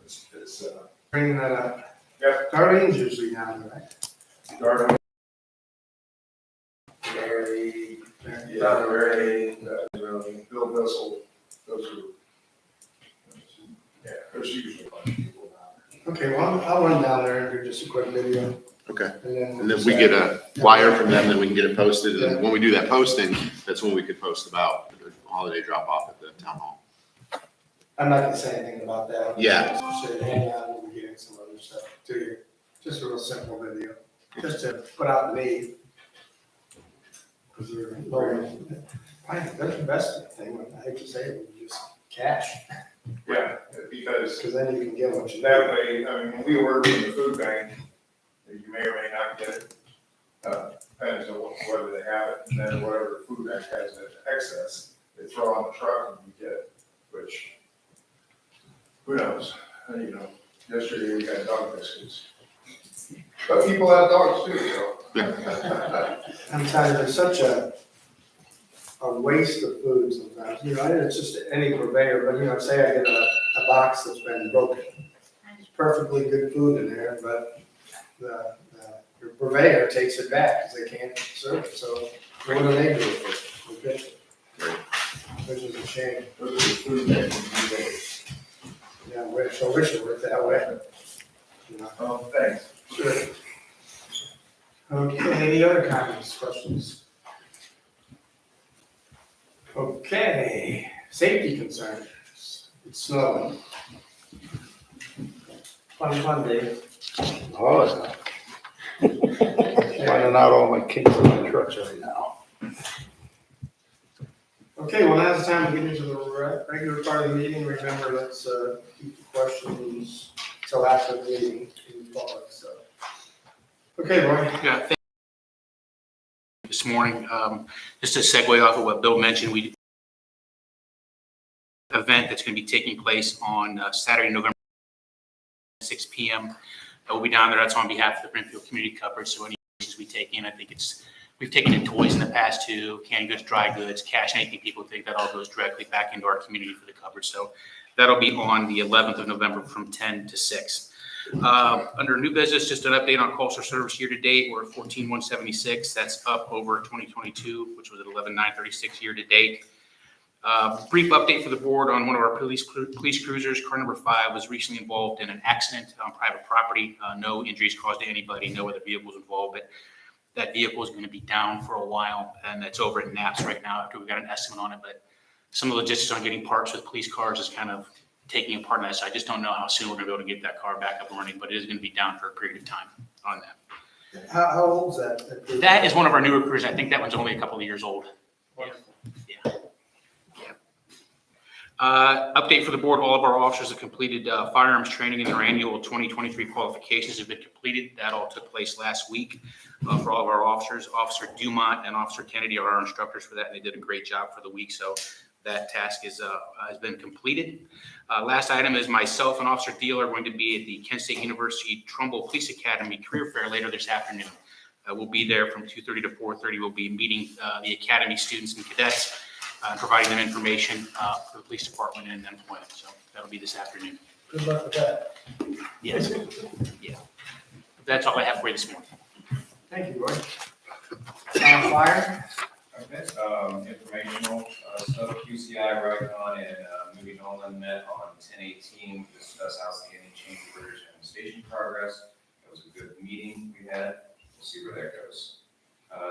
It's, Bringing that up. Yep. Darlene's usually down there, right? Darwin, Very. Bill Bissell, those are, yeah, there's usually a bunch of people down Okay, well, I'll run down there and do just a quick video. Okay. And And then we get a wire from them, then we can get it posted, and then when we do that posting, that's when we could post about the holiday drop off at the town hall. I'm not gonna say anything about that. Yeah. Should hang out, we'll be getting some other stuff to you. Just a real simple video, just to put out the need. Because you're lowering, that's the best thing, I hate to say it, is just cash. there. Yeah, because Because then you can get what you that need. way, I mean, when we order in the food bank, you may or may not get it. Depends on whether they have it, and then whatever food bank has in excess, they throw on the truck and you get it, which, who knows? You know, yesterday we got dog biscuits. But people have dogs too, so. I'm telling you, there's such a waste of food sometimes, you know, and it's just any purveyor, but you know, say I get a box that's been broken. It's perfectly good food in there, but the purveyor takes it back because they can't serve it, so what do they do with it? Which is a shame. Those are the food banks in these days. Yeah, I wish it worked that way. You know. Oh, thanks. Sure. Okay, any other comments, questions? Okay, safety concerns. It's snowing. Fun day. Oh, it's finding out all my kinks in my trucks right now. Okay, well, now's the time to get into the regular part of the meeting. Remember, let's keep the questions till after the meeting in public, so. Okay, Roy. Yeah, thank you. This morning, just to segue off of what Bill mentioned, we event that's going to be taking place on Saturday, November 6 p.m. We'll be down there. That's on behalf of the Brimfield community coverage. So any pieces we take in, I think we've taken in toys in the past too, canned goods, dry goods, cash, anything people think, that all goes directly back into our community for the coverage. So that'll be on the 11th of November from 10 to 6. Under new business, just an update on calls for service year to date. We're at 14,176. That's up over 2022, which was at 11,936 year to date. Brief update for the board on one of our police cruisers, car number 5, was recently involved in an accident on private property. No injuries caused to anybody, no other vehicles involved, but that vehicle is going to be down for a while, and it's over at NAPS right now after we got an estimate on it. But some of the logistics on getting parts with police cars is kind of taking a part in that. So I just don't know how soon we're going to be able to get that car back up and running, but it is going to be down for a period of time on that. How old's that? That is one of our newer cruisers. I think that one's only a couple of years old. Yeah. Update for the board, all of our officers have completed firearms training, and their annual 2023 qualifications have been completed. That all took place last week for all of our officers. Officer Dumont and Officer Kennedy are our instructors for that, and they did a great job for the week. So that task has been completed. Last item is myself and Officer Deal are going to be at the Kent State University Trumbull Police Academy Career Fair later this afternoon. We'll be there from 2:30 to 4:30. We'll be meeting the Academy students and cadets, providing them information for the police department and employment. So that'll be this afternoon. Good luck with that. Yes. Yeah. That's all I have for you this morning. Thank you, Roy. Fire? Okay, informational, so QCI, Raycon, and Movie Nolan met on 10/18 to discuss outstanding change orders and station progress. It was a good meeting we had. We'll see where that goes.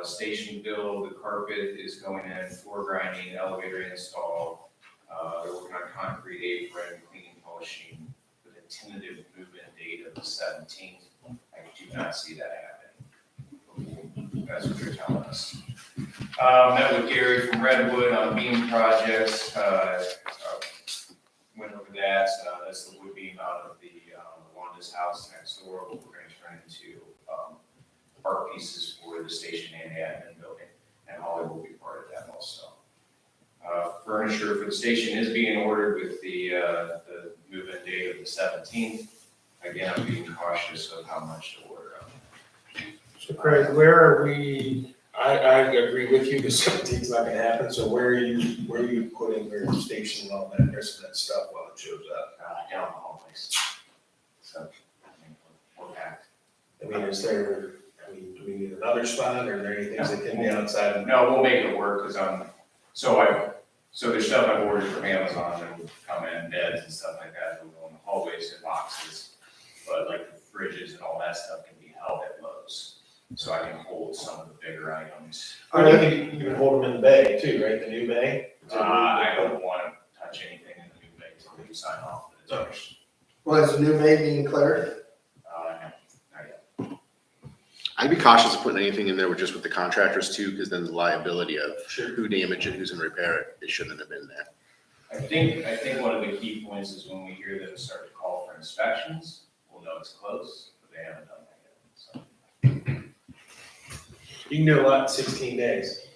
Station build, the carpet is going in, floor grinding, elevator install. They're working on concrete apron, cleaning, polishing, with a tentative move-in date of the 17th. I do not see that happening. That's what they're telling us. Met with Gary from Redwood on beam projects. Went over that. That's the wood beam out of the Wanda's house next door. We're going to turn into art pieces for the station and admin building, and Holly will be part of that also. Furniture for the station is being ordered with the move-in date of the 17th. Again, I'm being cautious of how much to order. So Craig, where are we, I agree with you, because 17's not gonna happen, so where are you putting your station and all that, rest of that stuff while it shows up? Down the hallways. So, I mean, we're packed. I mean, do we need another spot, or are there any things that can be outside? No, we'll make it work, so there's stuff I've ordered from Amazon that will come in, beds and stuff like that, will go in the hallways and boxes. But like the fridges and all that stuff can be held at Lowe's, so I can hold some of the bigger items. I think you can hold them in the bay too, right, the new bay? I don't want to touch anything in the new bay until you sign off. But it's ours. Well, is the new May being cleared? No, not yet. I'd be cautious of putting anything in there with the contractors too, because then the liability of Sure. who damaged it, who's gonna repair it, it shouldn't have been there. I think one of the key points is when we hear them start to call for inspections, we'll know it's close, but they haven't done that yet, so. You can do a lot in 16 days.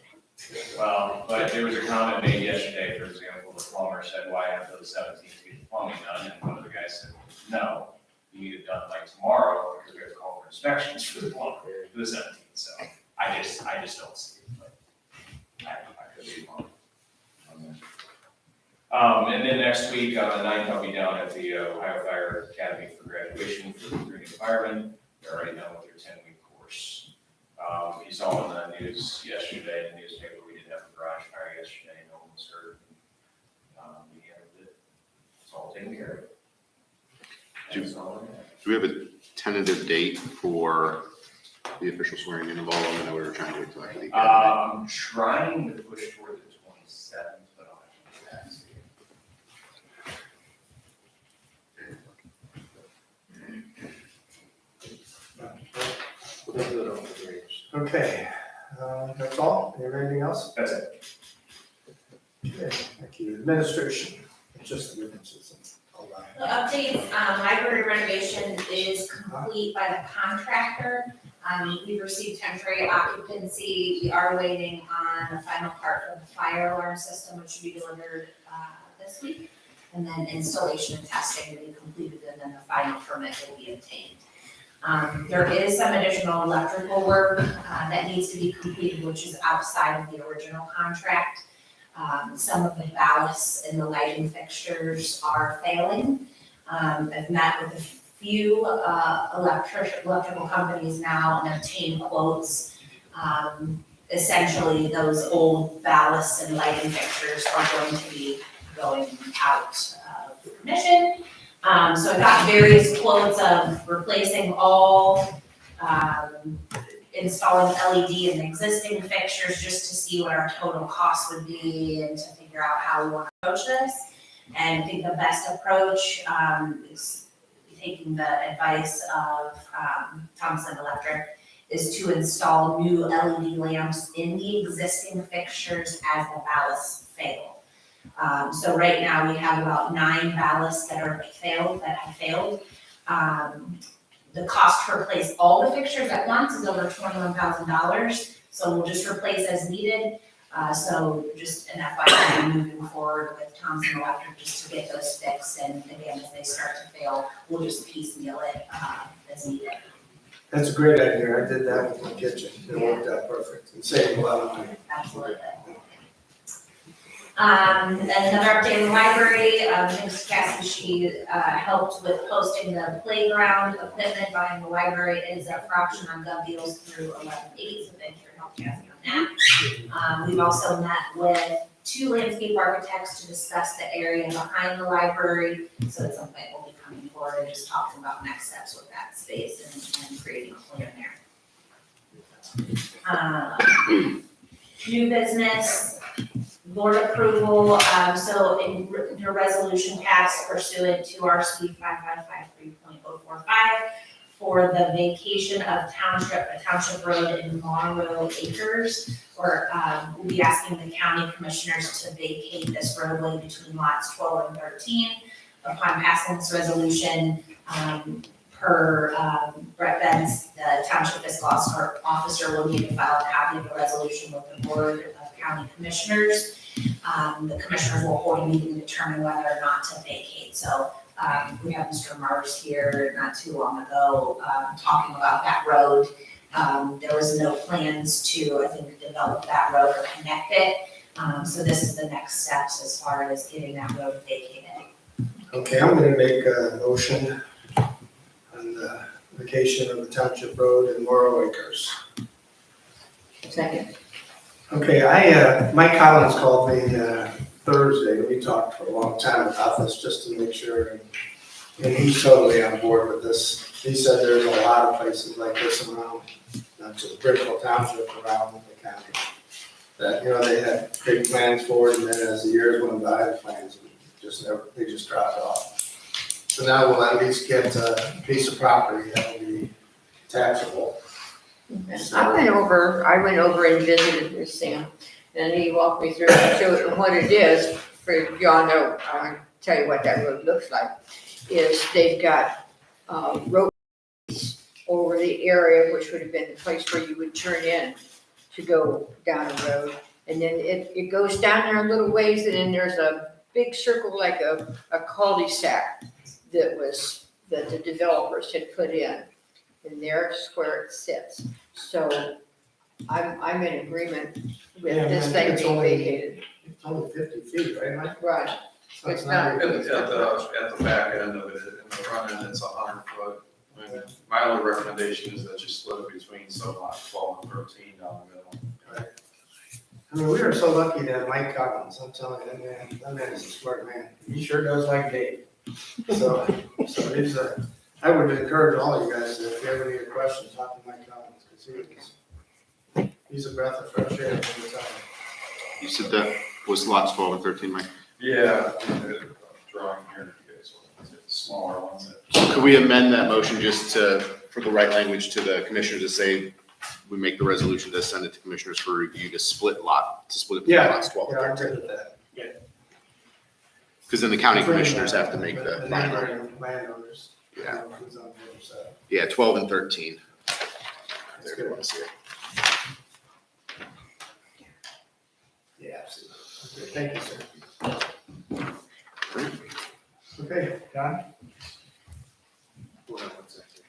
Well, but there was a comment made yesterday, for example, the plumber said, why after the 17th to get the plumbing done? And one of the guys said, no, you need it done like tomorrow, because we have to call for inspections for the plumber, for the 17th, so I just don't see it, but I could be wrong on that. And then next week, on the 9th, I'll be down at the Ohio Fire Academy for graduation for the 3 new firemen. They're already done with their 10-week course. You saw in the news yesterday, in the newspaper, we did have a garage fire yesterday, no one was hurt. We handled it. It's all taken care of. That's all I have. Do we have a tentative date for the official swearing in of all of them? I know we were trying to wait till after the academy. I'm trying to push toward the 27th, but I'll have to ask you. Okay, that's all? You have anything else? That's it. Okay, thank you. Administration, just the witnesses. All right. The updates, library renovation is complete by the contractor. We've received temporary occupancy. We are waiting on the final part of the fire alarm system, which should be delivered this week. And then installation and testing will be completed, and then the final permit will be obtained. There is some additional electrical work that needs to be completed, which is outside of the original contract. Some of the ballasts and the lighting fixtures are failing. I've met with a few electrical companies now and obtained quotes. Essentially, those old ballasts and lighting fixtures are going to be going out of commission. So I got various quotes of replacing all, installing LED in the existing fixtures just to see what our total cost would be and to figure out how we want to approach this. And I think the best approach is taking the advice of Thompson Electric is to install new LED lamps in the existing fixtures as the ballasts fail. So right now we have about 9 ballasts that have failed. The cost to replace all the fixtures at once is over $21,000. So we'll just replace as needed. So just an FYI moving forward with Thompson Electric just to get those fixed. And again, if they start to fail, we'll just piecemeal it as needed. That's a great idea. I did that with my kitchen. It worked out perfect and saved a lot of money. Absolutely. And another update in the library, Ms. Cassie, she helped with posting the playground equipment behind the library. It is up for auction on Gov Deals through 11/8, so thanks for help, Cassie, on that. We've also met with 2 landscape architects to discuss the area behind the library. So at some point we'll be coming forward and just talking about next steps with that space and creating a plan there. New business. Board approval, so in your resolution passed pursuant to RC 5553.045 for the vacation of a township road in Monroe Acres. Or we'll be asking the county commissioners to vacate this roadway between lots 12 and 13. Upon passing this resolution, per Brett Benz, the township fiscal officer will need to file a copy of the resolution with the board of county commissioners. The commissioners will hold a meeting to determine whether or not to vacate. So we have Mr. Mars here not too long ago talking about that road There was no plans to, I think, develop that road or connect it. So this is the next steps as far as getting that road vacated. Okay, I'm gonna make a motion on the vacation of the township road in Laurel Acres. Second. Okay, Mike Collins called me, Thursday, we talked for a long time about this, just to make sure, and he's totally on board with this. He said there's a lot of places like this around, not just Brimfield Township, around the county, that, they had big plans for it, and then as the years went by, the plans they just dropped off. So now we'll at least get a piece of property that will be taxable. I went over and visited with Sam, and he walked me through and showed what it is. For y'all know, I'll tell you what that road looks like, is they've got, roads over the area, which would have been the place where you would turn in to go down the road. And then it goes down there a little ways, and then there's a big circle like a cul-de-sac that the developers had put in. And there's where it sits. So I'm in agreement with Yeah, this I thing think it's being only- vacated. It's only 50 feet, right, Mike? Right. So It's not- even- At the back end of it, in the front end, it's 100 foot. And my only recommendation is that you split it between lot 12 and 13 down the middle. I mean, we are so lucky to have Mike Collins, I'm telling you, that man is a smart man. He sure does like Dave. So he's I would encourage all of you guys, that if you have any questions, talk to Mike Collins, because he's a breath of fresh air every time. You said that was lots 12 and 13, Mike? Yeah, drawing here, so it's smaller ones. Could we amend that motion just for the right language to the commissioners to say, we make the resolution to send it to commissioners for review to split it between lots 12 and Yeah, I'm 13? good with that. Because then the county commissioners have to make the final. neighboring landowners. Yeah. Who's on the other side. Yeah, 12 and 13. That's There, you good. want to see it. Yeah, absolutely. Okay, thank you, sir. Okay, Don? Hold on one second.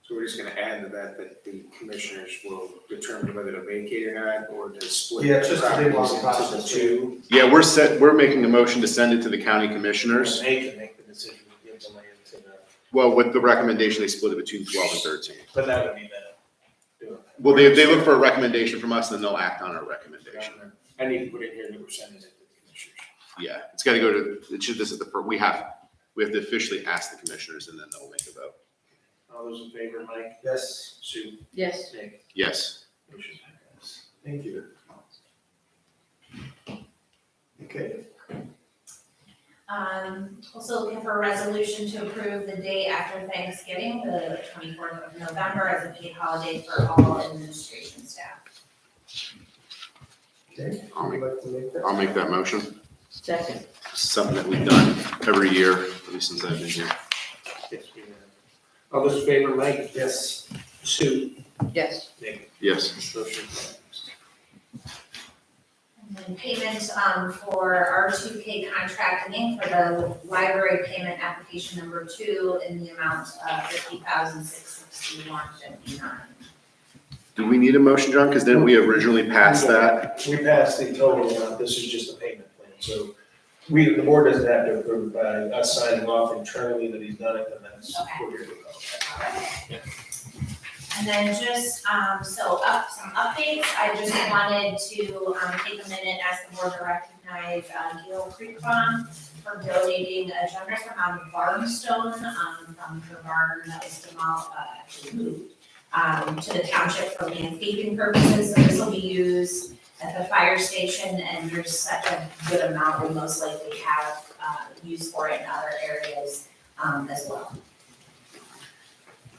So we're just gonna add to that the commissioners will determine whether to vacate or not, or to split. Yeah, it's just a big long properties into the process. two. Yeah, we're making a motion to send it to the county commissioners. And they can make the decision to give the land to the, Well, with the recommendation, they split it between 12 and 13. but that would be the, doing that. Well, they look for a recommendation from us, and then they'll act on our recommendation. I need to put in here that we're sending it to the commissioners. Yeah, it's got to go to, this is we have to officially ask the commissioners, and then they'll make a vote. All those in favor, Mike, Yes, Sue, Yes. Nick, Yes. motion passes. thank you. Okay, Also looking for a resolution to approve the day after Thanksgiving, the 24th of November, as a paid holiday for all administration staff. okay. I'll Would you like to make that? I'll make that motion. Second. It's something that we've done every year, at least since I've been here. Yes, we have. All those in favor, Mike, Yes. Sue, Yes. Nick, Yes. motion passes. And then payment for R2K contracting for the library payment application number 2 in the amount of $50,661.59. Do we need a motion, John? Because didn't we originally pass that? We passed the total amount, this is just a payment plan, so the board doesn't have to approve by us signing off internally that he's done it, and that's what we're gonna call it. And then just, some updates, I just wanted to, take a minute, ask the board to recognize, Gil Creek Farm for donating a generous amount of barn stone, from the barn that was actually moved, to the township for landscaping purposes, so this will be used at the fire station, and there's such a good amount, we'll most likely have, use for it in other areas, as well.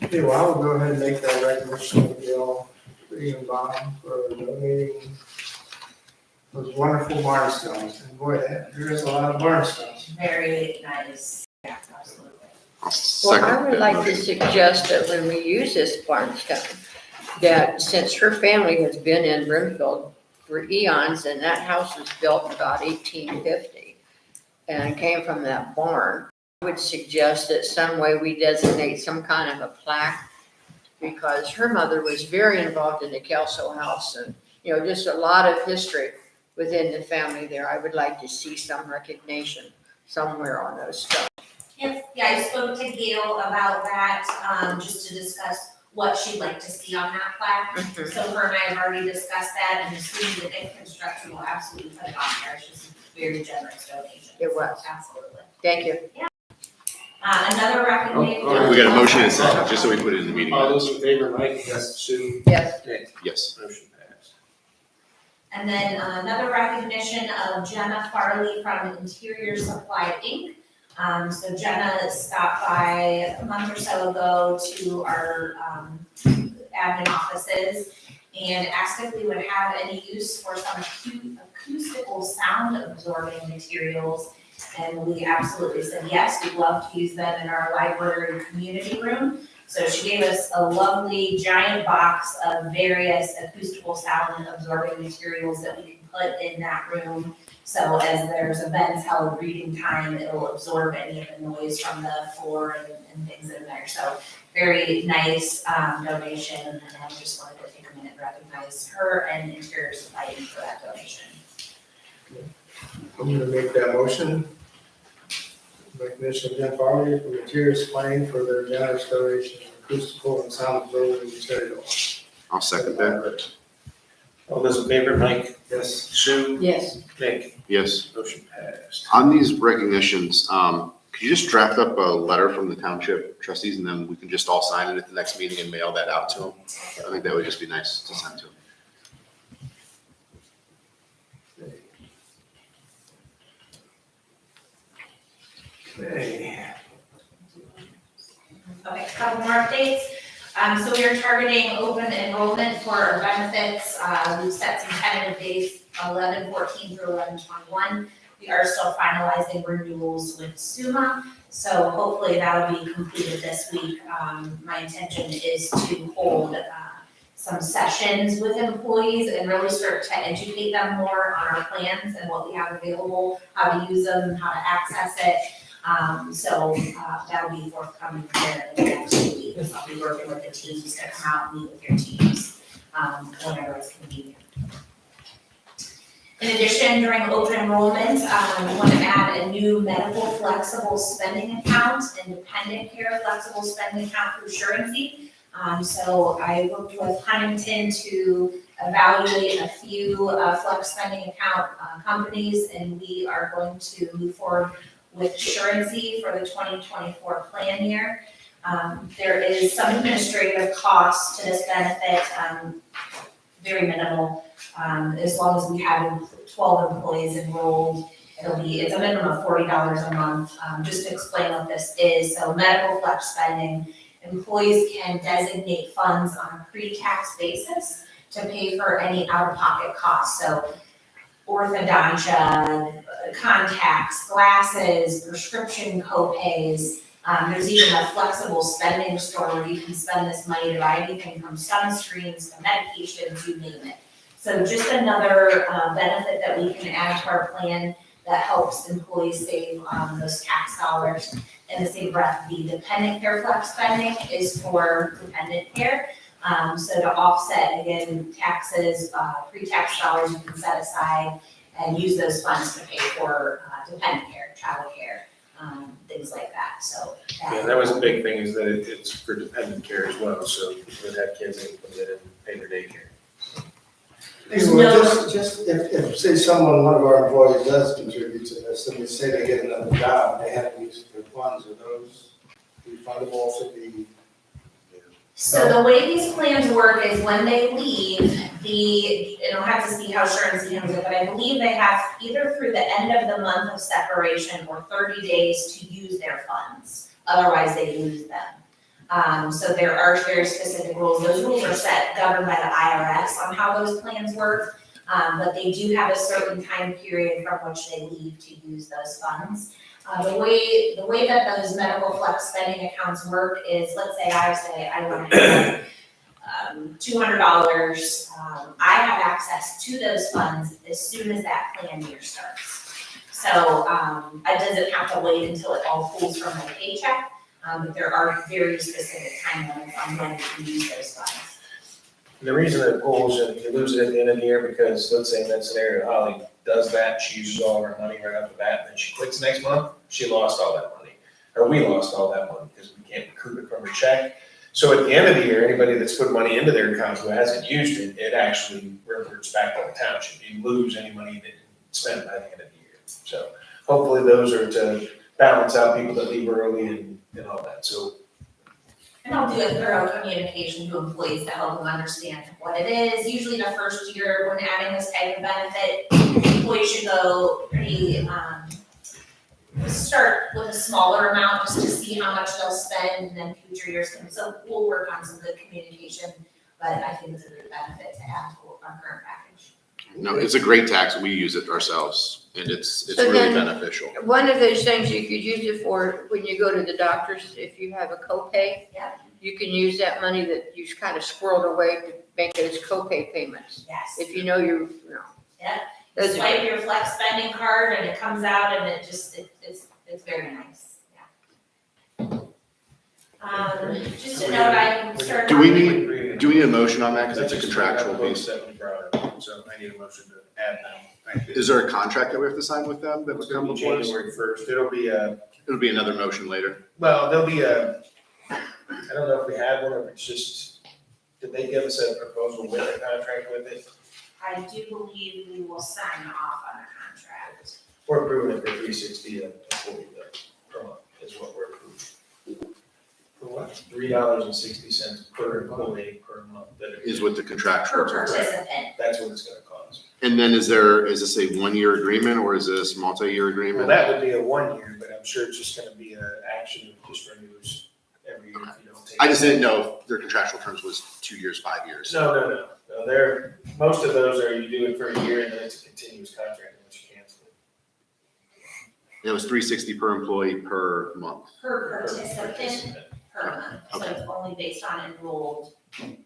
Okay, well, I'll go ahead and make that recognition of Gail Greenbaum for donating those wonderful barn stones. And boy, there is a lot of barn stones. Very nice, yeah, absolutely. I'll Well, second I would that like to motion. suggest that when we use this barn stuff, that since her family has been in Brimfield for eons, and that house was built in about 1850 and came from that barn, I would suggest that some way we designate some kind of a plaque, because her mother was very involved in the Kelso house and, you know, just a lot of history within the family there. I would like to see some recognition somewhere on those stuff. Yep, yeah, I spoke to Gail about that, just to discuss what she'd like to see on that plaque. So her and I have already discussed that, and as soon as it gets constructed, we'll absolutely put it on there. It's just a very generous donation. It was. Absolutely. Thank you. Another recommendation. We got a motion and a second, just so we put it in the meeting. All those in favor, Mike? Yes. Sue? Yes. Nick? Yes. Motion passed. And then another recognition of Jenna Farley from Interior Supply Inc. So Jenna stopped by a month or so ago to our admin offices and asked if we would have any use for some acoustical sound absorbing materials. And we absolutely said yes, we'd love to use them in our library community room. So she gave us a lovely giant box of various acoustical sound absorbing materials that we can put in that room. So as there's events held, reading time, it'll absorb any of the noise from the floor and things in there. So very nice donation, and I just wanted to take a minute and recognize her and Interior Supply for that donation. I'm gonna make that motion. Recognition of Jen Farley from Interior Supply for their generous donation of acoustical and sound absorbing materials. I'll second that. All those in favor, Mike? Yes. Sue? Yes. Nick? Yes. Motion passed. On these recognitions, could you just draft up a letter from the township trustees and then we can just all sign it at the next meeting and mail that out to them? I think that would just be nice to send to them. Okay. Okay, a couple more updates. So we are targeting open enrollment for our benefits. We've set some tentative dates, 11/14 through 11/21. We are still finalizing renewals with SUMA, so hopefully that'll be completed this week. My intention is to hold some sessions with employees and really start to educate them more on our plans and what we have available, how to use them, how to access it. So that'll be forthcoming here in the next 2 weeks. I'll be working with the teams to come out and meet with your teams whenever it's convenient. In addition, during open enrollment, we want to add a new medical flexible spending account and dependent care flexible spending account through Surety. So I worked with Huntington to evaluate a few flex spending account companies, and we are going to move forward with Surety for the 2024 plan year. There is some administrative cost to this benefit, very minimal. As long as we have 12 employees enrolled, it's a minimum of $40 a month. Just to explain what this is, so medical flex spending, employees can designate funds on a pre-tax basis to pay for any out-of-pocket costs. So orthodontia, contacts, glasses, prescription co-pays. There's even a flexible spending store where you can spend this money to buy anything from sunscreens to medications, you name it. So just another benefit that we can add to our plan that helps employees save those tax dollars. In the same breath, the dependent care flex spending is for dependent care. So to offset, again, taxes, pre-tax dollars you can set aside and use those funds to pay for dependent care, child care, things like that, so. Yeah, that was a big thing, is that it's for dependent care as well, so people that have kids, they can put it in, pay their daycare. There's Well, no- just if, say one of our employees does contribute to this, and they say they get another job, they have to use their funds, are those refundable to the? So the way these plans work is when they leave, and I'll have to see how Surety handles it, but I believe they have either through the end of the month of separation or 30 days to use their funds. Otherwise, they lose them. So there are very specific rules. Those rules are governed by the IRS on how those plans work. But they do have a certain time period from which they leave to use those funds. The way that those medical flex spending accounts work is, let's say I want to have $200. I have access to those funds as soon as that plan year starts. So, it doesn't have to wait until it all pulls from my paycheck, but there are very specific time limits on when you can use those funds. The reason it pulls and you lose it at the end of the year, because let's say in that scenario, Holly does that, she uses all of her money right off the bat, and then she quits next month, she lost all that money. Or we lost all that money because we can't recoup it from her check. So at the end of the year, anybody that's put money into their account who hasn't used it, it actually reverts back on the township. You lose any money that you spent by the end of the year. So hopefully those are to balance out people that leave early and all that, so. And I'll do a thorough communication to employees to help them understand what it is. Usually the first year when adding this type of benefit, employees should go pretty, start with a smaller amount just to see how much they'll spend, and then future years can, so we'll work on some good communication, but I think it's a good benefit to add to our current package. No, it's a great tax. We use it ourselves and it's So really then- beneficial. One of those things you could use it for when you go to the doctors, if you have a copay. Yeah. You can use that money that you kind of squirreled away to make those copay payments. Yes. If you know you know. Yeah. Those are- Swipe your flex spending card and it comes out and it just, it's very nice, yeah. Just a note, I started. Do we need a motion on that? Because it's a contractual piece. So I need a motion to add that. Is there a contract that we have to sign with them that would It's come gonna be before us? January 1st. It'll be a, It'll be another motion later. well, there'll be a, I don't know if we have one, or if it's just, did they give us a proposal with a contract with it? I do believe we will sign off on a contract. We're approving it for $360 per month is what we're approving. For what? $3.60 per employee per month. That it Is what the contractual Per term. participant. That's what it's gonna cost. And then is this a 1-year agreement or is this multi-year Well, agreement? that would be a 1 year, but I'm sure it's just gonna be an action that just renews every year if you don't take. I just didn't know if their contractual terms was 2 years, 5 years. No, they're, most of those are, you do it for a year and then it's a continuous contract unless you cancel it. It was $360 per employee per month. Per participant per month, so Okay. it's only based on enrolled. And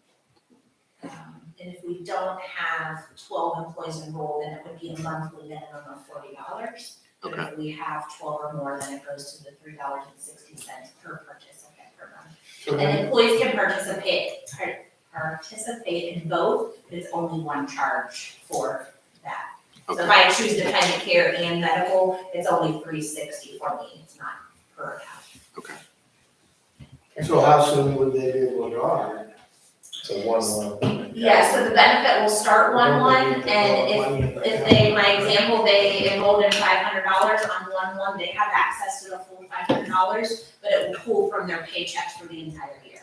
if we don't have 12 employees enrolled, then it would be a monthly minimum of $40. But Okay. if we have 12 or more, then it goes to the $3.60 per participant per month. So And then, employees can participate in both, but it's only one charge for that. So if I choose dependent care and medical, it's only $360 for me, it's not per account. so how soon would they be able to draw it? So 1/1. Yeah, so the benefit will start 1/1, and if they, my example, they enrolled in $500 on 1/1, they have access to the full $500, but it will pull from their paychecks for the entire year.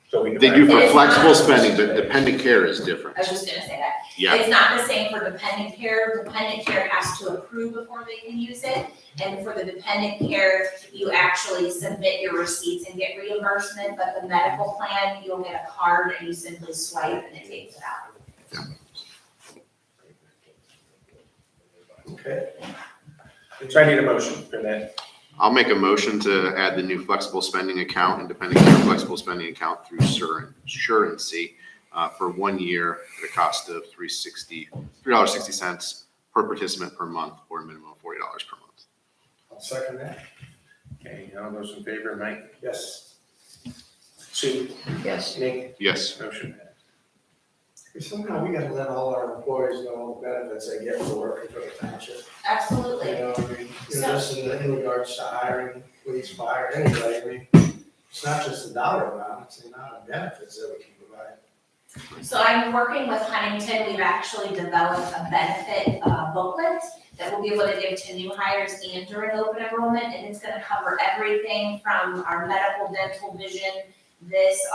So we They do for It's flexible not- spending, but dependent care is different. I was just gonna say that. Yeah, It's not the same for dependent care. Dependent care has to approve before they can use it. And for the dependent care, you actually submit your receipts and get reimbursement, but the medical plan, you'll get a card and you simply swipe and it takes it out. Okay. So I need a motion for that. I'll make a motion to add the new flexible spending account and dependent care flexible spending account through Surancy for 1 year at a cost of $3.60 per participant per month or a minimum of $40 per month. I'll second that. Okay, all those in favor, Mike? Yes. Sue? Yes. Nick? Yes. Motion passed. Somehow we gotta let all our employees know all the benefits they get for working for the township. You Absolutely. know, I mean, just in regards to hiring, police, fire, anybody, I mean, it's not just the dollar amount, it's the amount of benefits that we can provide. So I'm working with Huntington. We've actually developed a benefit booklet that we'll be able to give to new hires and during open enrollment. And it's gonna cover everything from our medical, dental, vision,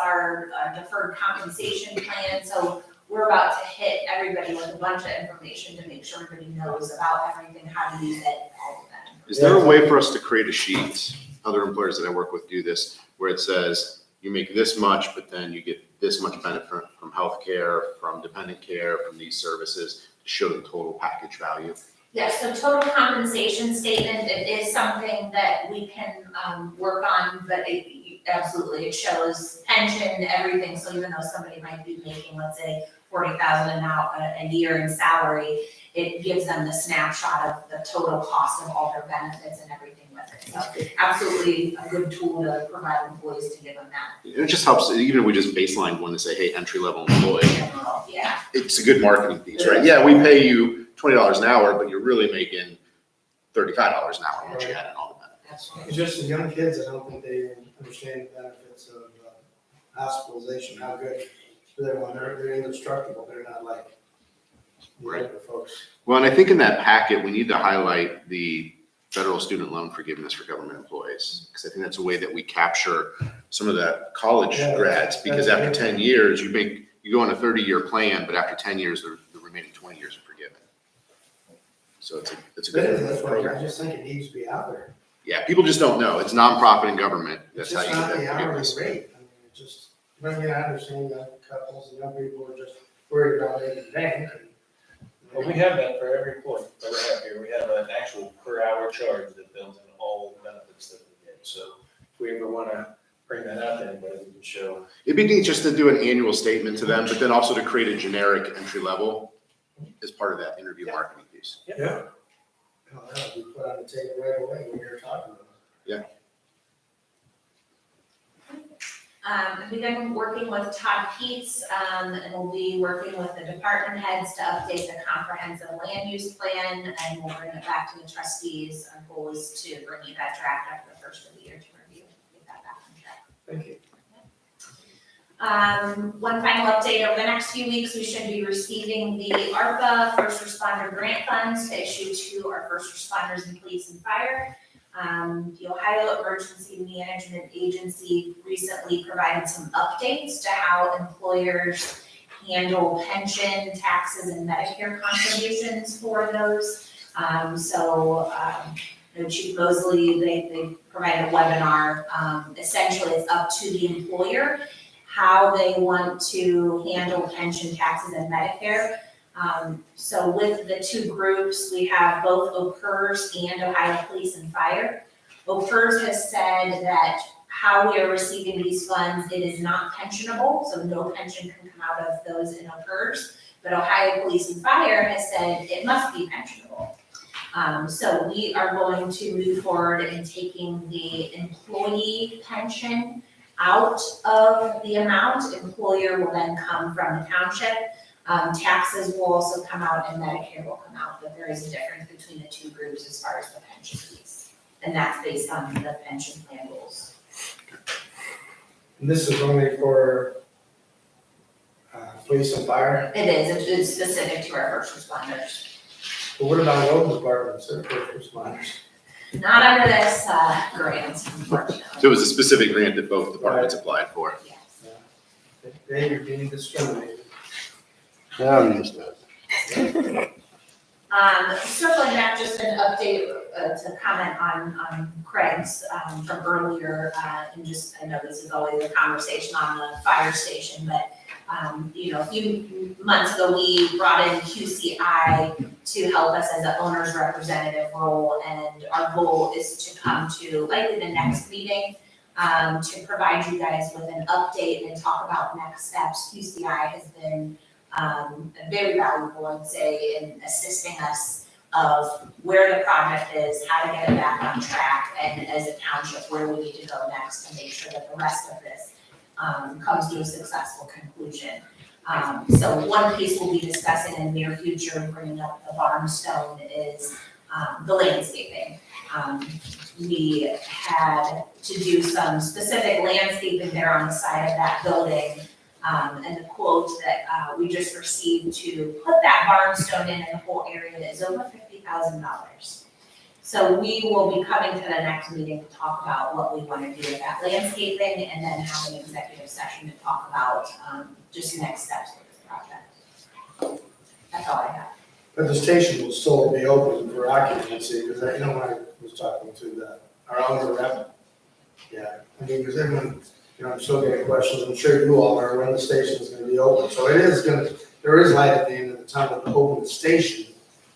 our deferred compensation plan. So we're about to hit everybody with a bunch of information to make sure everybody knows about everything, how to use it, all of that. Is there a way for us to create a sheet, other employers that I work with do this, where it says you make this much, but then you get this much benefit from healthcare, from dependent care, from these services, to show the total package value? Yes, so total compensation statement, it is something that we can work on, but absolutely, it shows pension, everything, so even though somebody might be making, let's say, 40,000 a year in salary, it gives them the snapshot of the total cost of all their benefits and everything with it. So absolutely a good tool to provide employees to give them that. It just helps, even if we just baseline one to say, hey, entry-level employee, Yeah, it's a good marketing piece, right? Yeah, we pay you $20 an hour, but you're really making $35 an hour once you add in all the benefits. absolutely. It's just the young kids, I don't think they understand the benefits of hospitalization, how good they're when they're indestructible, they're not like the Right. older folks. Well, and I think in that packet, we need to highlight the federal student loan forgiveness for government employees. Because I think that's a way that we capture some of the college Yeah, grads, because that's after good. 10 years, you go on a 30-year plan, but after 10 years, the remaining 20 years are forgiven. So it's a It good is, that's why I program. just think it needs to be out there. Yeah, people just don't know. It's nonprofit and government. It's That's how just you not get the that hourly forgiveness. rate, I mean, it just, I mean, I understand young couples and young people are just worried about making bank. Well, we have that for every employee that we have here. We have an actual per hour charge that builds in all the benefits that we get. So if we ever want to bring that out to anybody, we can show. It'd be neat just to do an annual statement to them, but then also to create a generic entry level as part of that interview marketing piece. Yeah. Oh, that'll be put on the table right away when you're talking about it. We've been working with Todd Peets, and we'll be working with the department heads to update the comprehensive land use plan, and we'll bring it back to the trustees. Our goal is to bring you that draft after the first of the year to review, get that back on track. Thank you. One final update, over the next few weeks, we should be receiving the ARPA first responder grant funds to issue to our first responders in police and fire. The Ohio Emergency Management Agency recently provided some updates to how employers handle pension, taxes, and Medicare contributions for those. Chief Mosley, they provided a webinar. Essentially, it's up to the employer how they want to handle pension, taxes, and Medicare. So with the two groups, we have both OPERS and Ohio Police and Fire. OPERS has said that how we are receiving these funds, it is not pensionable, so no pension can come out of those in OPERS. But Ohio Police and Fire has said it must be pensionable. So we are going to move forward in taking the employee pension out of the amount. Employer will then come from the township. Taxes will also come out and Medicare will come out, but there is a difference between the two groups as far as the pension piece. And that's based on the pension plan rules. And this is only for police and fire, It is, it's specific to our first responders. but what about road departments or first responders? Not under this, grant, unfortunately. So it was a specific grant that both departments applied for. Yes. They are being discriminated. Yeah, I'm used to it. Circling back, just an update to comment on Craig's from earlier, and just, I know this is always a conversation on the fire station, but a few months ago, we brought in QCI to help us as an owner's representative role, and our goal is to come to likely the next meeting to provide you guys with an update and talk about next steps. QCI has been very valuable, I'd say, in assisting us of where the project is, how to get it back on track, and as a township, where we need to go next to make sure that the rest of this comes to a successful conclusion. So one piece we'll be discussing in the near future and bringing up the barnstone is the landscaping. We had to do some specific landscaping there on the side of that building. And the quote that we just received to put that barnstone in the whole area is over $50,000. So we will be coming to the next meeting to talk about what we want to do with that landscaping, and then have an executive session to talk about just next steps for this project. That's all I have. But the station will still be open for occupancy, because I know I was talking to our owner rep. Yeah, I mean, because everyone, I'm still getting questions, I'm sure you all are, when the station is gonna be open. So it is there is light at the end of the tunnel to open the station,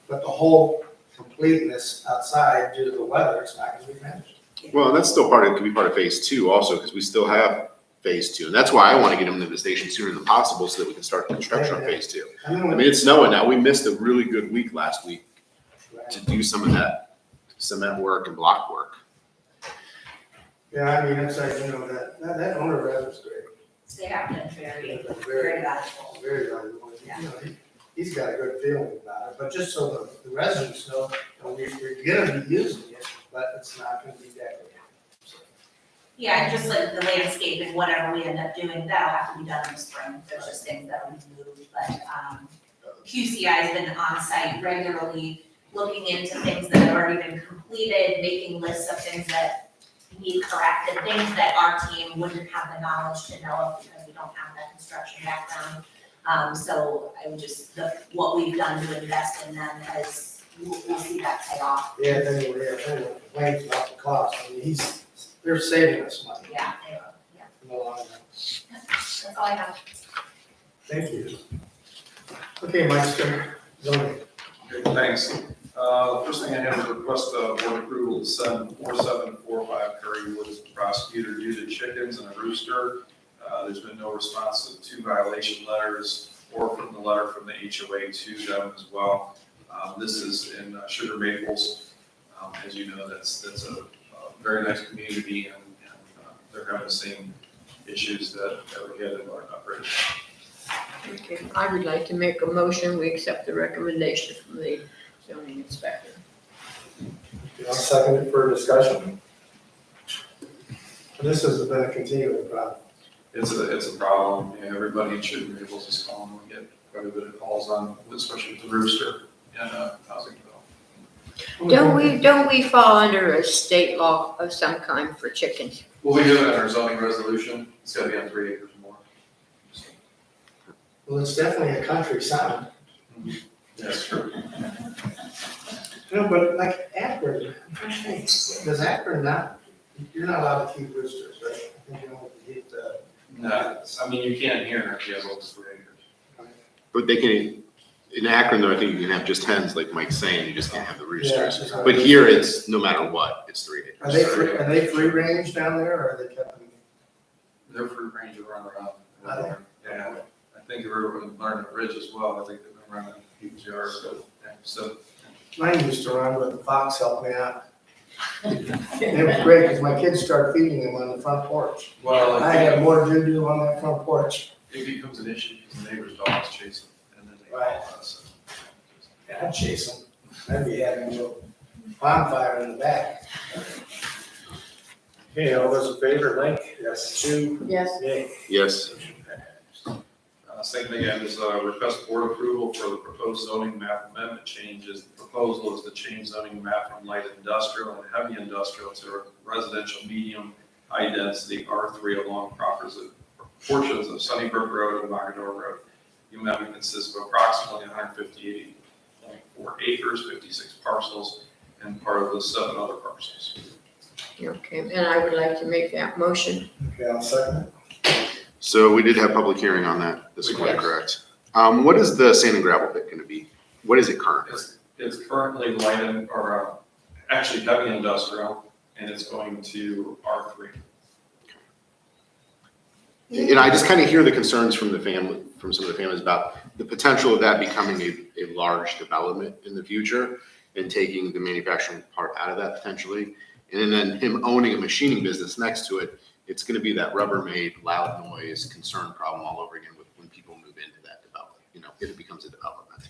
but the whole completeness outside due to the weather, it's not gonna be finished. Well, and that's still could be part of phase two also, because we still have phase two. And that's why I want to get them into the station sooner than possible so that we can start construction on phase two. I mean, it's snowing now. We missed a really good week last week to do some of that cement work and block work. Yeah, I mean, it's like, that owner rep is great. They have been very, Very, very valuable. very valuable. He's got a good feeling about it, but just so the residents know, we're gonna be using it, but it's not gonna be decorated. Yeah, and just like the landscaping, whatever we end up doing, that'll have to be done in the spring. There's just things that we move, but, QCI has been on site regularly, looking into things that have already been completed, making lists of things that need corrected, things that our team wouldn't have the knowledge to know of because we don't have that construction background. So I would just, what we've done to invest in them has, we'll see that pay off. Yeah, anyway, complaints about the cost, I mean, they're saving us money Yeah, they will, yeah. in the long run. That's all I have. Thank you. Okay, Mike, zoning. Okay, thanks. First thing I have is a request board approval to send 4745 Curry Woods to the prosecutor due to chickens and a rooster. There's been no response to the 2 violation letters or from the letter from the HOA to them as well. This is in Sugar Maples. As you know, that's a very nice community and they're having the same issues that we had in our operation. Okay, I would like to make a motion, we accept the recommendation from the zoning inspector. I'll second it for discussion. This has been a continuing problem. It's a problem, and everybody in Sugar Maples is calling. We get quite a bit of calls on, especially with the rooster and housing development. Don't we fall under a state law of some kind for chickens? Well, we do it in our zoning resolution. It's gotta be on 3 acres or more. Well, it's definitely a country sound. That's true. No, but like Akron, I'm trying to think, does Akron not, you're not allowed to keep roosters, right? I think you only keep the. No, I mean, you can't hear if you have over 3 acres. But they can, in Akron though, I think you can have just hens, like Mike's saying, you just can't have the roosters. Yeah. But here it's, no matter what, it's 3 acres. Are they free range down there or are they kept? They're free range to run around. Are they? Yeah, I think they were learning at Ridge as well. I think they've been running people's yards, so. Mine used to run, but the fox helped me out. And it was great because my kids started feeding them on the front porch. Well, I had more doo-doo on that front porch. it becomes an issue because the neighbor's dogs chase them and then they Right. call us. Yeah, I'd chase them. I'd be having a little bonfire in the back. Okay, all those in favor, Link? Yes. Sue? Yes. Nick? Yes. Second again is request board approval for the proposed zoning map amendment changes. The proposal is to change zoning map from light industrial and heavy industrial to residential medium high density R3 along portions of Sunnybrook Road and Mogador Road. The amendment consists of approximately 158.4 acres, 56 parcels, and part of the 7 other parcels. Okay, and I would like to make that motion. Okay, I'll second it. So we did have public hearing on that this morning, Yes. correct? What is the sand and gravel pit gonna be? What is it currently? It's currently actually heavy industrial, and it's going to R3. And I just kind of hear the concerns from some of the families about the potential of that becoming a large development in the future and taking the manufacturing part out of that potentially. And then him owning a machining business next to it, it's gonna be that Rubbermaid, loud noise, concern problem all over again with when people move into that development, if it becomes a development.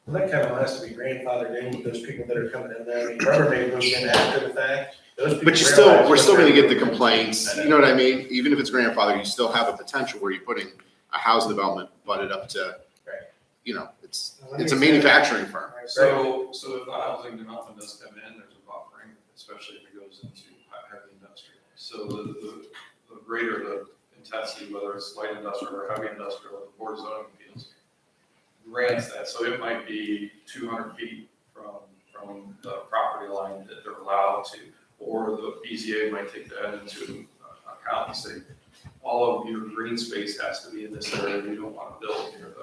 Well, that kind of has to be grandfathered in with those people that are coming in there. I mean, Rubbermaid moves in after the fact. Those people But realize we're still what gonna they're- get the complaints, you know what I mean? Even if it's grandfather, you still have a potential where you're putting a housing development butted up to, it's a manufacturing firm. So if the housing development does come in, there's a buffering, especially if it goes into heavy industrial. So the greater the intensity, whether it's light industrial or heavy industrial, the board of zoning appeals grants that. So it might be 200 feet from the property line that they're allowed to, or the BZA might take that into account and say, all of your green space has to be in this area. You don't want to build near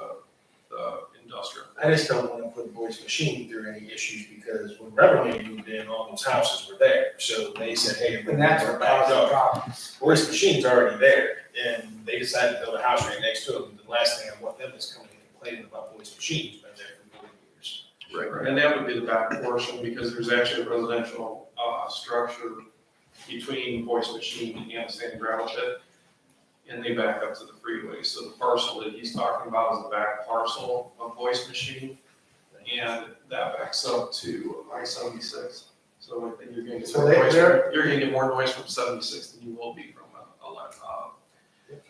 the industrial. I just don't want to put boys Boyce Machine through any issues, because when Beverly moved in, all those houses were there. So they said, hey. And that's what caused the problems. Boyce Machine's already there, and they decided to build a house right next to them. The last thing I want them is coming and complaining about Boyce Machine's been there for 40 years. Right, and that would be the back portion, because there's actually a residential, structure between Voice Machine and the sand gravel pit, and they back up to the freeway. So the parcel that he's talking about is the back parcel of Voice Machine, and that backs up to I-76. So I think you're gonna get more noise, you're gonna get more noise from 76 than you will be from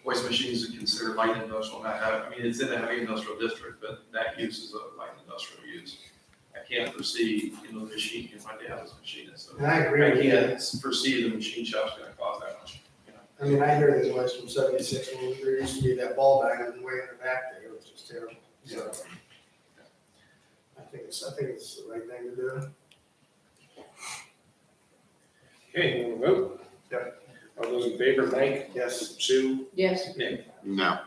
Voice Machines are considered light industrial, I mean, it's in a heavy industrial district, but that use is a light industrial use. I can't foresee, the machine, my dad was a machinist, so And I agree with you. I can't foresee the machine shop's gonna cost that much. I mean, I hear the noise from 76 when there used to be that ball diamond way in the back there, it was just terrible. So I think it's the right thing to do. Okay, you want to vote? Yep. All those in favor, Mike? Yes. Sue? Yes, Nick? No.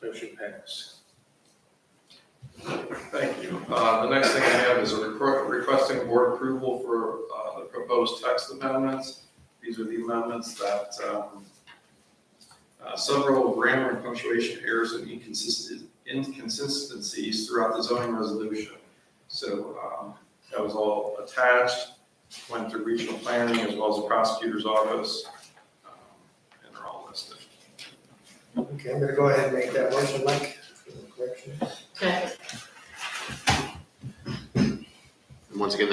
Motion passed. Thank you. The next thing I have is requesting board approval for the proposed text amendments. These are the amendments that several grammar and punctuation errors and inconsistencies throughout the zoning resolution. So that was all attached, went through regional planning as well as the prosecutor's office, and they're all listed. Okay, I'm gonna go ahead and make that motion, Mike, for the correction. second, And once again,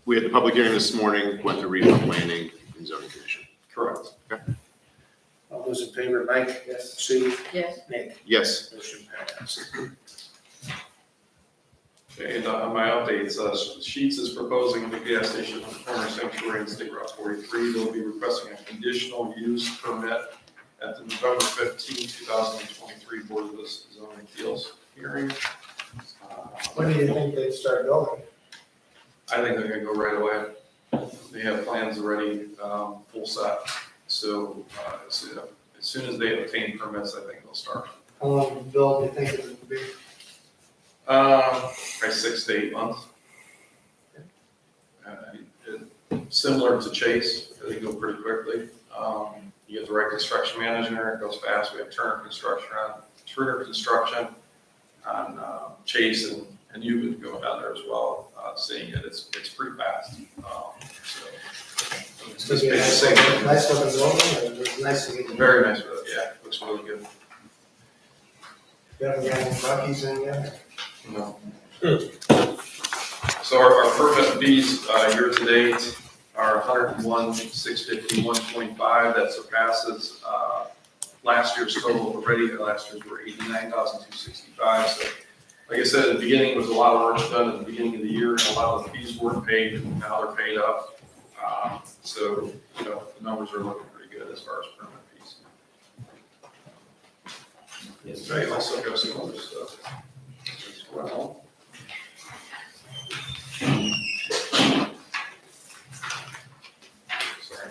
we had the public hearing this morning, went through regional planning and zoning commission. Correct. All those in favor, Mike? Yes. Sue? yes, Nick? Yes. Motion passed. Okay, and on my updates, Sheets is proposing the gas station on the corner of Sanctuary and State Route 43. They'll be requesting a conditional use permit at the November 15, 2023 Board of Zoning Appeals hearing. When do you think they'd start building? I think they're gonna go right away. They have plans already, full set. So, as soon as they obtain permits, I think they'll start. How long to build, do you think it would be? Probably 6 to 8 months. Similar to Chase, they go pretty quickly. You get the right construction manager, it goes fast. We have Turner Construction on Chase, and you would go down there as well, seeing it. It's pretty fast. It's just basic. Nice looking building, or it's nice to get. Very nice, yeah, looks really good. You haven't got any Buc-ee's in yet? No. So our permit fees, year to date are 101,650, 125. That surpasses, last year's total already. Last year's were 89,265. So like I said, at the beginning, there was a lot of work done at the beginning of the year, and a lot of the fees weren't paid, and now they're paid up. So, the numbers are looking pretty good as far as permit fees. Yes, I also got some other stuff as well. Sorry.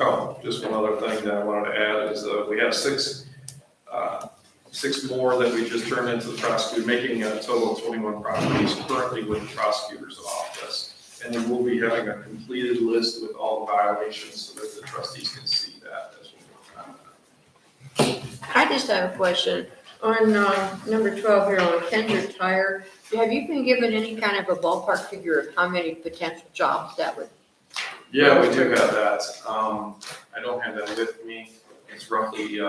Oh, just one other thing that I wanted to add is we have six more that we just turned into the prosecutor, making a total of 21 properties currently with the prosecutor's office. And then we'll be having a completed list with all the violations so that the trustees can see that as we go on. I just have a question. On number 12 here on Kendrick Tire, have you been given any kind of a ballpark figure of how many potential jobs that would? Yeah, we do have that. I don't have that with me. It's roughly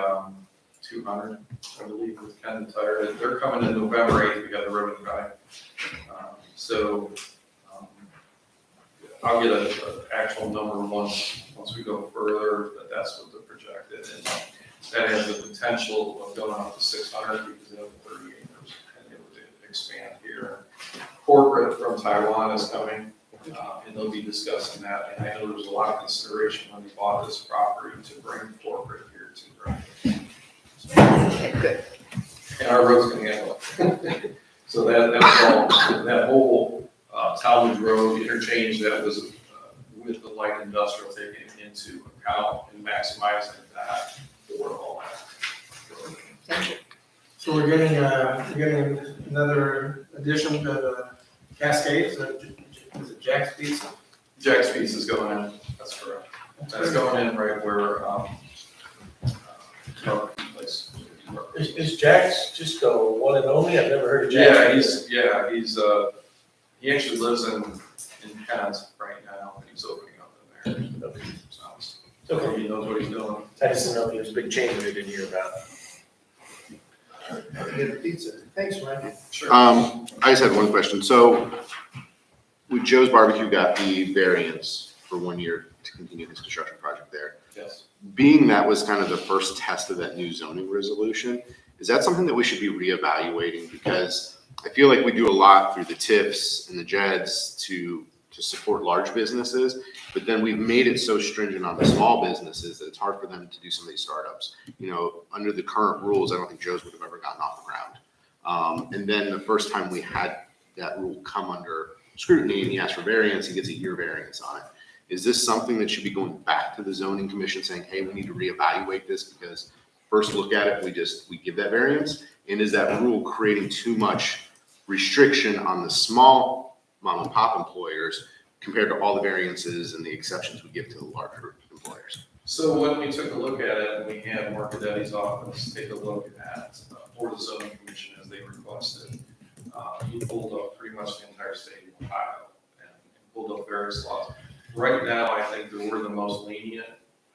200, I believe, with Ken Tire. They're coming in November 8th. We got the ribbon guy. I'll get an actual number once we go further, but that's what they're projected. And that has the potential of going up to 600 because they have 30 acres and it would expand here. Corporate from Taiwan is coming, and they'll be discussing that. And I know there was a lot of consideration when they bought this property to bring corporate here to Brimfield. Okay, good. And our road's gonna handle it. So that's all, that whole Talmadge Road interchange that was with the light industrial taken into account and maximizing that for all that. Thank you. So we're getting another addition to the Cascades, is it Jack's Pizza? Jack's Pizza is going in, that's correct. That's going in right where, place. Is Jack's just the one and only? I've never heard of Jack's. He actually lives in Kent right now, and he's opening up in there. So he knows what he's doing. I just didn't know if there was a big change we didn't hear about. Good pizza. Thanks, Mike. Sure. I just had one question. So with Joe's Barbecue got the variance for 1 year to continue this construction project there. Yes. Being that was kind of the first test of that new zoning resolution, is that something that we should be reevaluating? Because I feel like we do a lot through the TIFs and the JEDs to support large businesses, but then we've made it so stringent on the small businesses that it's hard for them to do some of these startups. You know, under the current rules, I don't think Joe's would have ever gotten off the ground. And then the first time we had that rule come under scrutiny and he asked for variance, he gets a year variance on it. Is this something that should be going back to the zoning commission saying, hey, we need to reevaluate this because first look at it, we give that variance? And is that rule creating too much restriction on the small mom and pop employers compared to all the variances and the exceptions we give to the larger employers? So when we took a look at it, we had Mark Adetti's office take a look at, for the zoning commission as they requested. He pulled up pretty much the entire state of Ohio and pulled up various laws. Right now, I think that we're the most lenient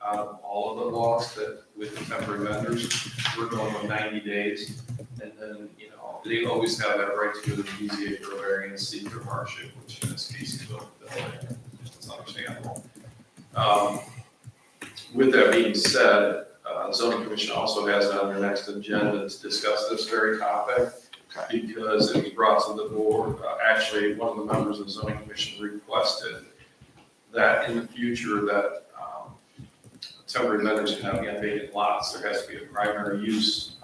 out of all of the laws that with the temporary vendors, we're going with 90 days. And then, you know, they always have that right to go to the BZA for a variance, seek their hardship, which in this case is built. It's understandable. With that being said, zoning commission also has it on their next agenda to discuss this very topic. Because it was brought to the board, actually, one of the members of the zoning commission requested that in the future that temporary vendors can have again vacant lots, there has to be a primary use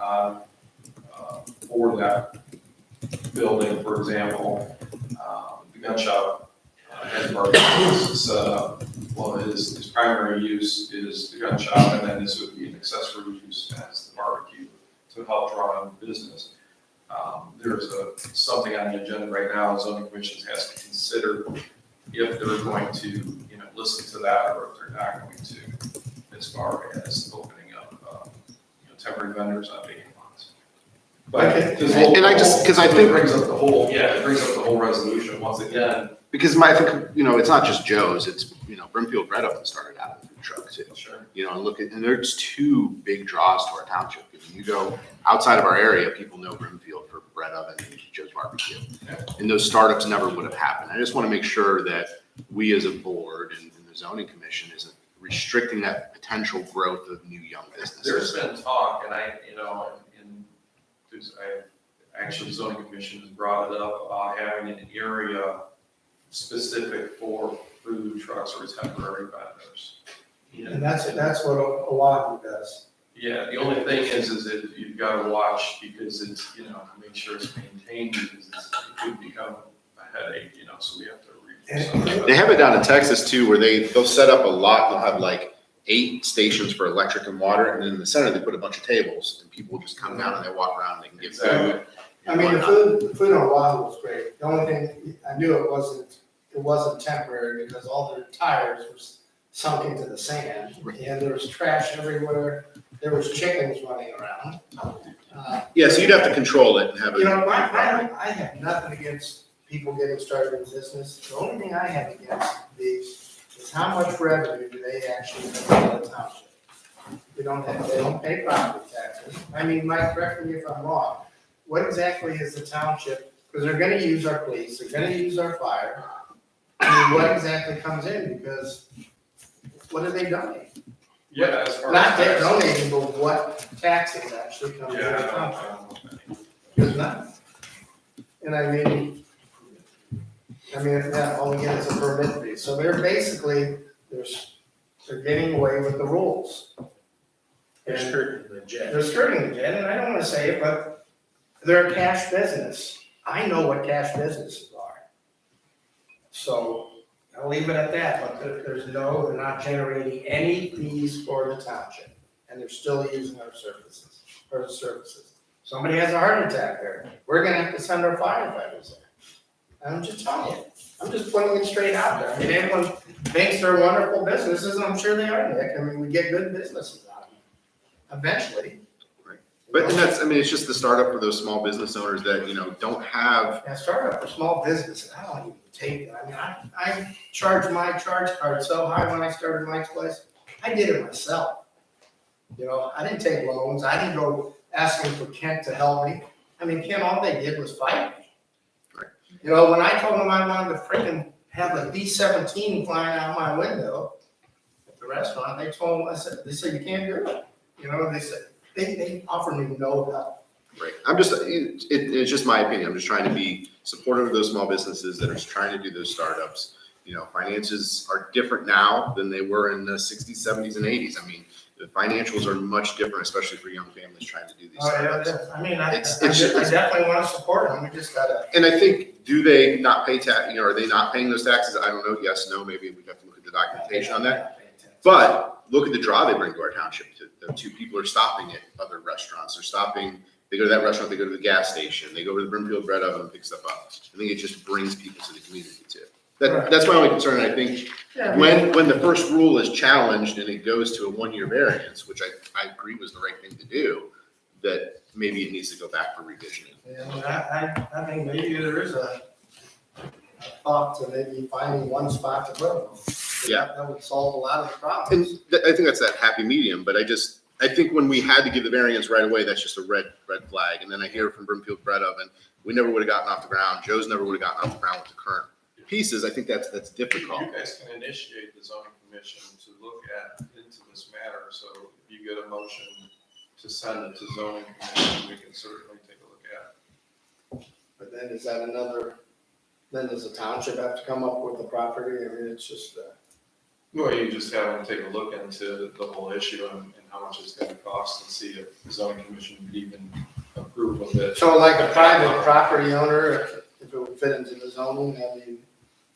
for that building. For example, the gun shop has barbecue set up. Well, his primary use is the gun shop, and then this would be an accessory use as the barbecue to help draw in business. There's something on the agenda right now, zoning commission has to consider if they're going to, you know, listen to that or if they're not going to, as far as opening up, you know, temporary vendors on vacant lots. But and I just, because I think it brings up the whole resolution once again. Because I think, you know, it's not just Joe's, it's, you know, Brimfield Bread Oven started out as a food truck too. Sure. You know, and there's two big draws to our township. If you go outside of our area, people know Brimfield for Bread Oven and Joe's Barbecue. Yeah. And those startups never would have happened. I just want to make sure that we as a board and the zoning commission isn't restricting that potential growth of new young businesses. There's been talk, and actually zoning commission has brought it up about having an area specific for food trucks or temporary vendors. And that's what Oahu does. Yeah, the only thing is that you've got to watch because it's, you know, make sure it's maintained because it could become a headache, you know, so we have to read some of that. They have it down in Texas too, where they'll set up a lot, they'll have like 8 stations for electric and water, and then in the center, they put a bunch of tables, and people just come down and they walk around and they can get food. I mean, the food on Oahu was great. The only thing, I knew it wasn't temporary because all their tires were sunk into the sand. And there was trash everywhere. There was chickens running around. Yeah, so you'd have to control it and have it. You know, I have nothing against people getting started in business. The only thing I have against these is how much revenue do they actually come to the township? They don't pay property taxes. I mean, Mike, correct me if I'm wrong. What exactly is the township, because they're gonna use our police, they're gonna use our fire. I mean, what exactly comes in, because what are they donate? Yeah, as far as. Not they're donating, but what taxes actually come to the township? There's none. And I mean, that all we get is a permit fee, so they're basically, they're getting away with the rules. They're skirting the jet. They're skirting the jet, and I don't wanna say it, but they're a cash business. I know what cash businesses are. So I'll leave it at that, but they're not generating any fees for the township, and they're still using our services. somebody has a heart attack there, we're gonna have to send our firefighters there. I'm just telling you, I'm just putting it straight out there. I mean, everyone thinks they're wonderful businesses, and I'm sure they are, Nick. I mean, we get good businesses out of them, eventually. But and that's, I mean, it's just the startup for those small business owners that, don't have. Yeah, startup for small businesses, I don't even take it. I mean, I charged my charge card so high when I started Mike's place, I did it myself. I didn't take loans, I didn't go asking for Kent to help me. I mean, Kent, all they did was fight me. Right. When I told them I wanted to freaking have a B-17 flying out my window at the restaurant, they said, you can't do it. They said, they offered me no help. Right. I'm just, it's just my opinion. I'm just trying to be supportive of those small businesses that are trying to do those startups. Finances are different now than they were in the 60s, 70s, and 80s. I mean, the financials are much different, especially for young families trying to do these startups. I mean, I It's definitely want to support them, we just gotta. And I think, do they not pay tax, are they not paying those taxes? I don't know. Yes, no, maybe we'd have to look at the documentation on that. But look at the draw they bring to our township. The two people are stopping at other restaurants. They go to that restaurant, they go to the gas station, they go to the Brimfield Bread Oven and pick stuff up. I think it just brings people to the community too. That's my only concern. I think when the first rule is challenged and it goes to a 1-year variance, which I agree was the right thing to do, that maybe it needs to go back for revisioning. Yeah, I think maybe there is a thought to maybe finding one spot to put them. Yeah. That would solve a lot of the problems. And I think that's that happy medium, but I think when we had to give the variance right away, that's just a red flag. And then I hear from Brimfield Bread Oven, we never would have gotten off the ground. Joe's never would have gotten off the ground with the current pieces. I think that's difficult. You guys can initiate the zoning commission to look into this matter, so if you get a motion to send it to zoning commission, we can certainly take a look at it. But then is that then does the township have to come up with the property? I mean, it's just, Well, you just have them take a look into the whole issue and how much it's gonna cost and see if the zoning commission would even approve of it. so like a private property owner, if it would fit into the zoning, I mean,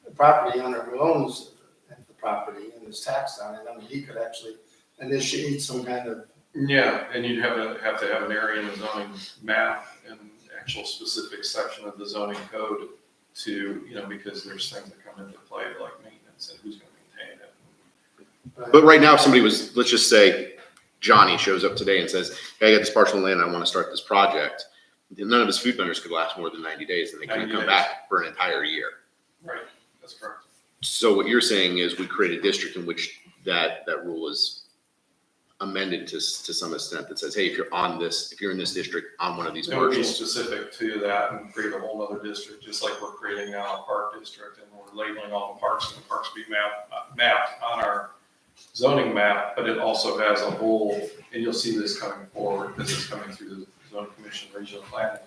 the property owner who owns the property and is taxed on it, I mean, he could actually initiate some kind of. Yeah, and you'd have to have an area in the zoning map and actual specific section of the zoning code to, because there's things that come into play like maintenance and who's gonna maintain it. But right now, if somebody let's just say Johnny shows up today and says, hey, I got this parcel of land, I want to start this project. None of his food vendors could last more than 90 days and they couldn't 90 come days. back for an entire year. Right, that's correct. So what you're saying is we create a district in which that rule is amended to some extent that says, hey, if you're in this district on one of these It would be parcels. specific to that and create a whole other district, just like we're creating now a park district and we're labeling all the parks and the parks be mapped on our zoning map, but it also has a whole, and you'll see this coming forward because it's coming through the zoning commission regional planning.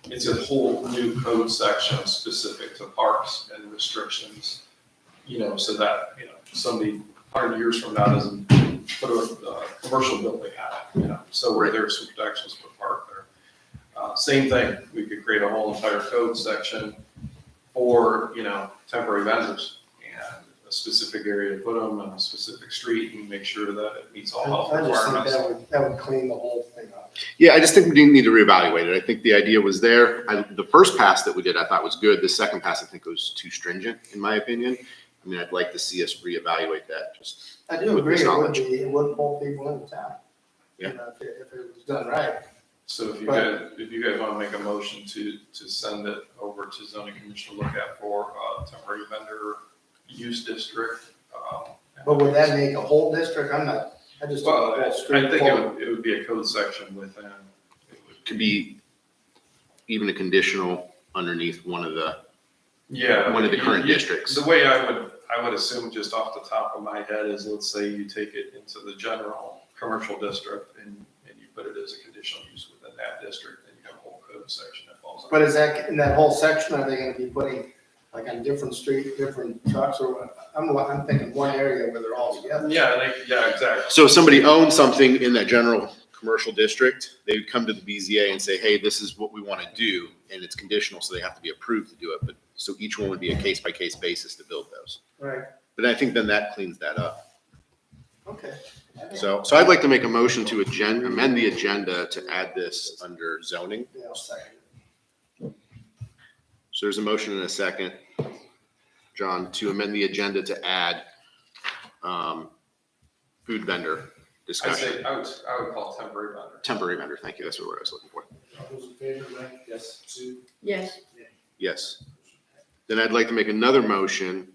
It's a whole new code section specific to parks and restrictions, so that, somebody 100 years from now doesn't put a commercial building on it, so where there's some protections for park there. Same thing, we could create a whole entire code section for, temporary vendors and a specific area to put them on a specific street and make sure that it meets all health I just think requirements. that would clean the whole thing up. Yeah, I just think we need to reevaluate it. I think the idea was there. The first pass that we did, I thought was good. The second pass, I think was too stringent, in my opinion. I mean, I'd like to see us reevaluate that, just. I do with agree, this knowledge. it would pull people into town. Yeah. If it was done right. So if you guys want to make a motion to send it over to zoning commission to look at for temporary vendor use district. But would that make a whole district? I just. Well, don't know, I street think forward. it would be a code section within. Could be even a conditional underneath one of the current districts. The way I would assume just off the top of my head is, let's say you take it into the general commercial district and you put it as a conditional use within that district, and you have a whole code section that falls under. But is that, in that whole section, are they gonna be putting, like on different street, different trucks, or what? I'm thinking one area where they're all together. Yeah, exactly. So if somebody owns something in that general commercial district, they would come to the BZA and say, hey, this is what we want to do, and it's conditional, so they have to be approved to do it. But so each one would be a case-by-case basis to build those. Right, But I think then that cleans that up. okay. So I'd like to make a motion to amend the agenda to add this under zoning. Yeah, I'll second it. So there's a motion and a second, John, to amend the agenda to add food vendor I'd discussion. say, I would call it temporary vendor. Temporary vendor, thank you, that's what I was looking for. All those in favor, Mike? Yes. Sue? Yes, Yes. Then I'd like to make another motion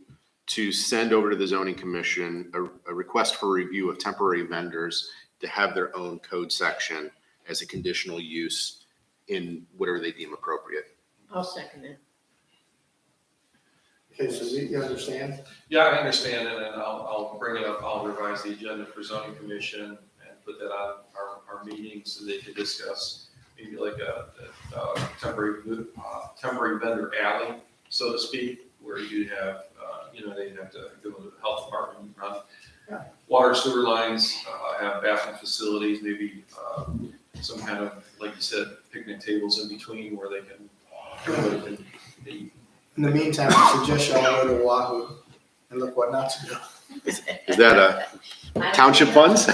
to send over to the zoning commission a request for review of temporary vendors to have their own code section as a conditional use in whatever they deem appropriate. I'll second it. Okay, so you understand? Yeah, I understand, and then I'll bring it up, I'll revise the agenda for zoning commission and put that on our meeting so they can discuss maybe like a temporary vendor alley, so to speak, where you have, they'd have to go to the health department, run water sewer lines, have bathroom facilities, maybe some kind of, like you said, picnic tables in between where they can eat. In the meantime, I suggest y'all go to Oahu and look what not to do. Is that township funds?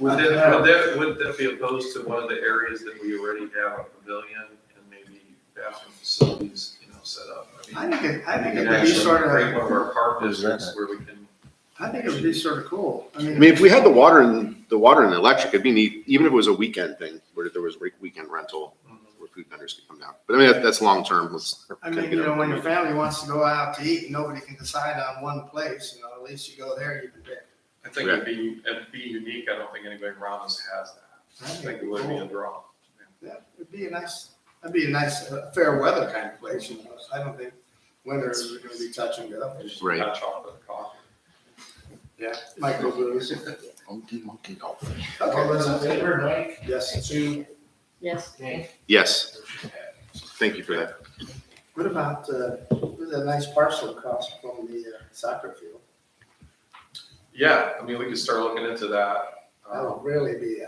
Would that be opposed to one of the areas that we already have a pavilion and maybe bathroom facilities, set up? I think it we would can be actually sort create one of, of our park districts where we can. I think it would be sort of cool. I mean, if we had the water and the electric, it'd be neat, even if it was a weekend thing, where there was weekend rental, where food vendors could come down. But I mean, that's long-term. I mean, when your family wants to go out to eat, and nobody can decide on one place, at least you go there, you can pick. I think it'd be unique. I don't think anybody around us has that. I think it would be a draw. Yeah, that'd be a nice, fair weather kind of place, I don't think winter is gonna be touch and go. Right. Hot chocolate, coffee. Yeah, microbrews. Monkey golf. Okay, All those in favor, Mike? yes. Sue? Yes. Dave? Yes, thank you for that. What about, there's a nice parcel across from the soccer field? Yeah, I mean, we could start looking into that. That would really be,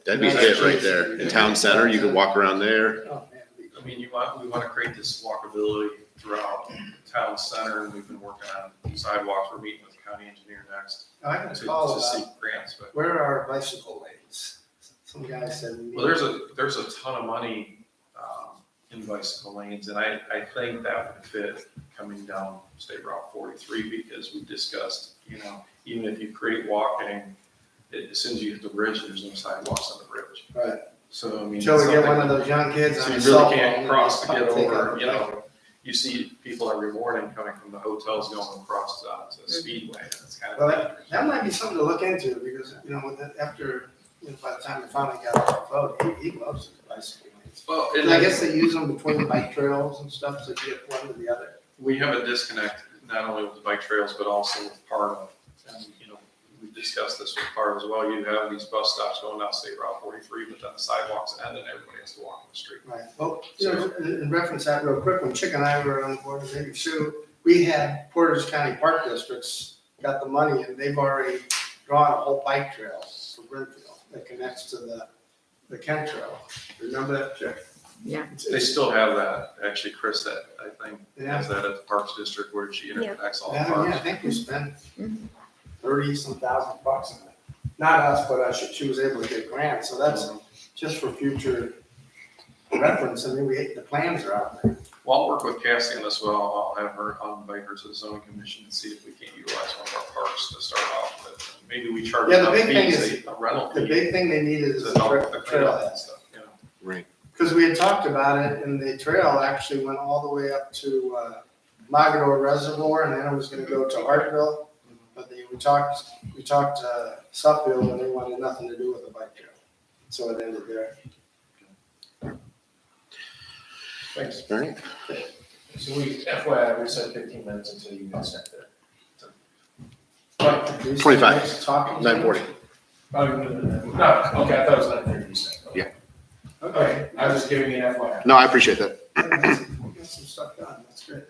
That'd be it right there. In town center, you could walk around there. oh, man, it'd be I mean, we want to create this walkability throughout town center, and we've been working on sidewalks. We're meeting with the county engineer next I got a to call seek about, grants, but. where are bicycle lanes? Some guy said. we need- Well, there's a ton of money in bicycle lanes, and I think that would fit coming down State Route 43, because we discussed, even if you create walking, as soon as you hit the bridge, there's no sidewalks on the bridge. Right. So, I mean. Until we get something- one of those young kids So on a you cell really can't phone, cross to get take over, out the you see people every morning coming from the hotels going across to Speedway, and it's kind Well, of dangerous. that might be something to look into, because, after, by the time we finally got off the road, he loves his bicycle lanes. Well, And I guess they use them between the bike trails and stuff, so you get one to the other. we have a disconnect, not only with the bike trails, but also with Pardo. And, we discussed this with Pardo as well. You have these bus stops going down State Route 43, but then the sidewalks end and everybody has to walk on the street. Right, well, in reference to that real quick, when Chick and I were on board, maybe Sue, we had Portage County Park Districts got the money, and they've already drawn a whole bike trail for Brimfield that connects to the Kent Trail. Remember that, Chick? Yeah. They still have that, actually, Chris, that I think, Yeah. has that at the Parks District where she interconnects all the Yeah, parks. I think we spent $30-some thousand on it. Not us, but she was able to get grants, so that's just for future reference. I mean, the plans are out there. Well, I'll work with Cassie on this. I'll have her, I'll invite her to the zoning commission and see if we can't utilize one of our parks to start off with. Maybe we charge Yeah, the enough big thing fees, is- a rental The fee big thing they need is to the help the cleanup trail. and stuff, Right. Because we had talked about it, and the trail actually went all the way up to Mogador Reservoir, and then it was gonna go to Hartville. But we talked Suffield, and they wanted nothing to do with the bike trail. So it ended there. Thanks. All right. So FYI, we said 15 minutes until you guys get there. 25. Talking. 9:40. Oh, no, okay, I thought it was 9:30 you said. Yeah. Okay, I was just giving you an FYI. No, I appreciate that. Got some stuff done, that's good.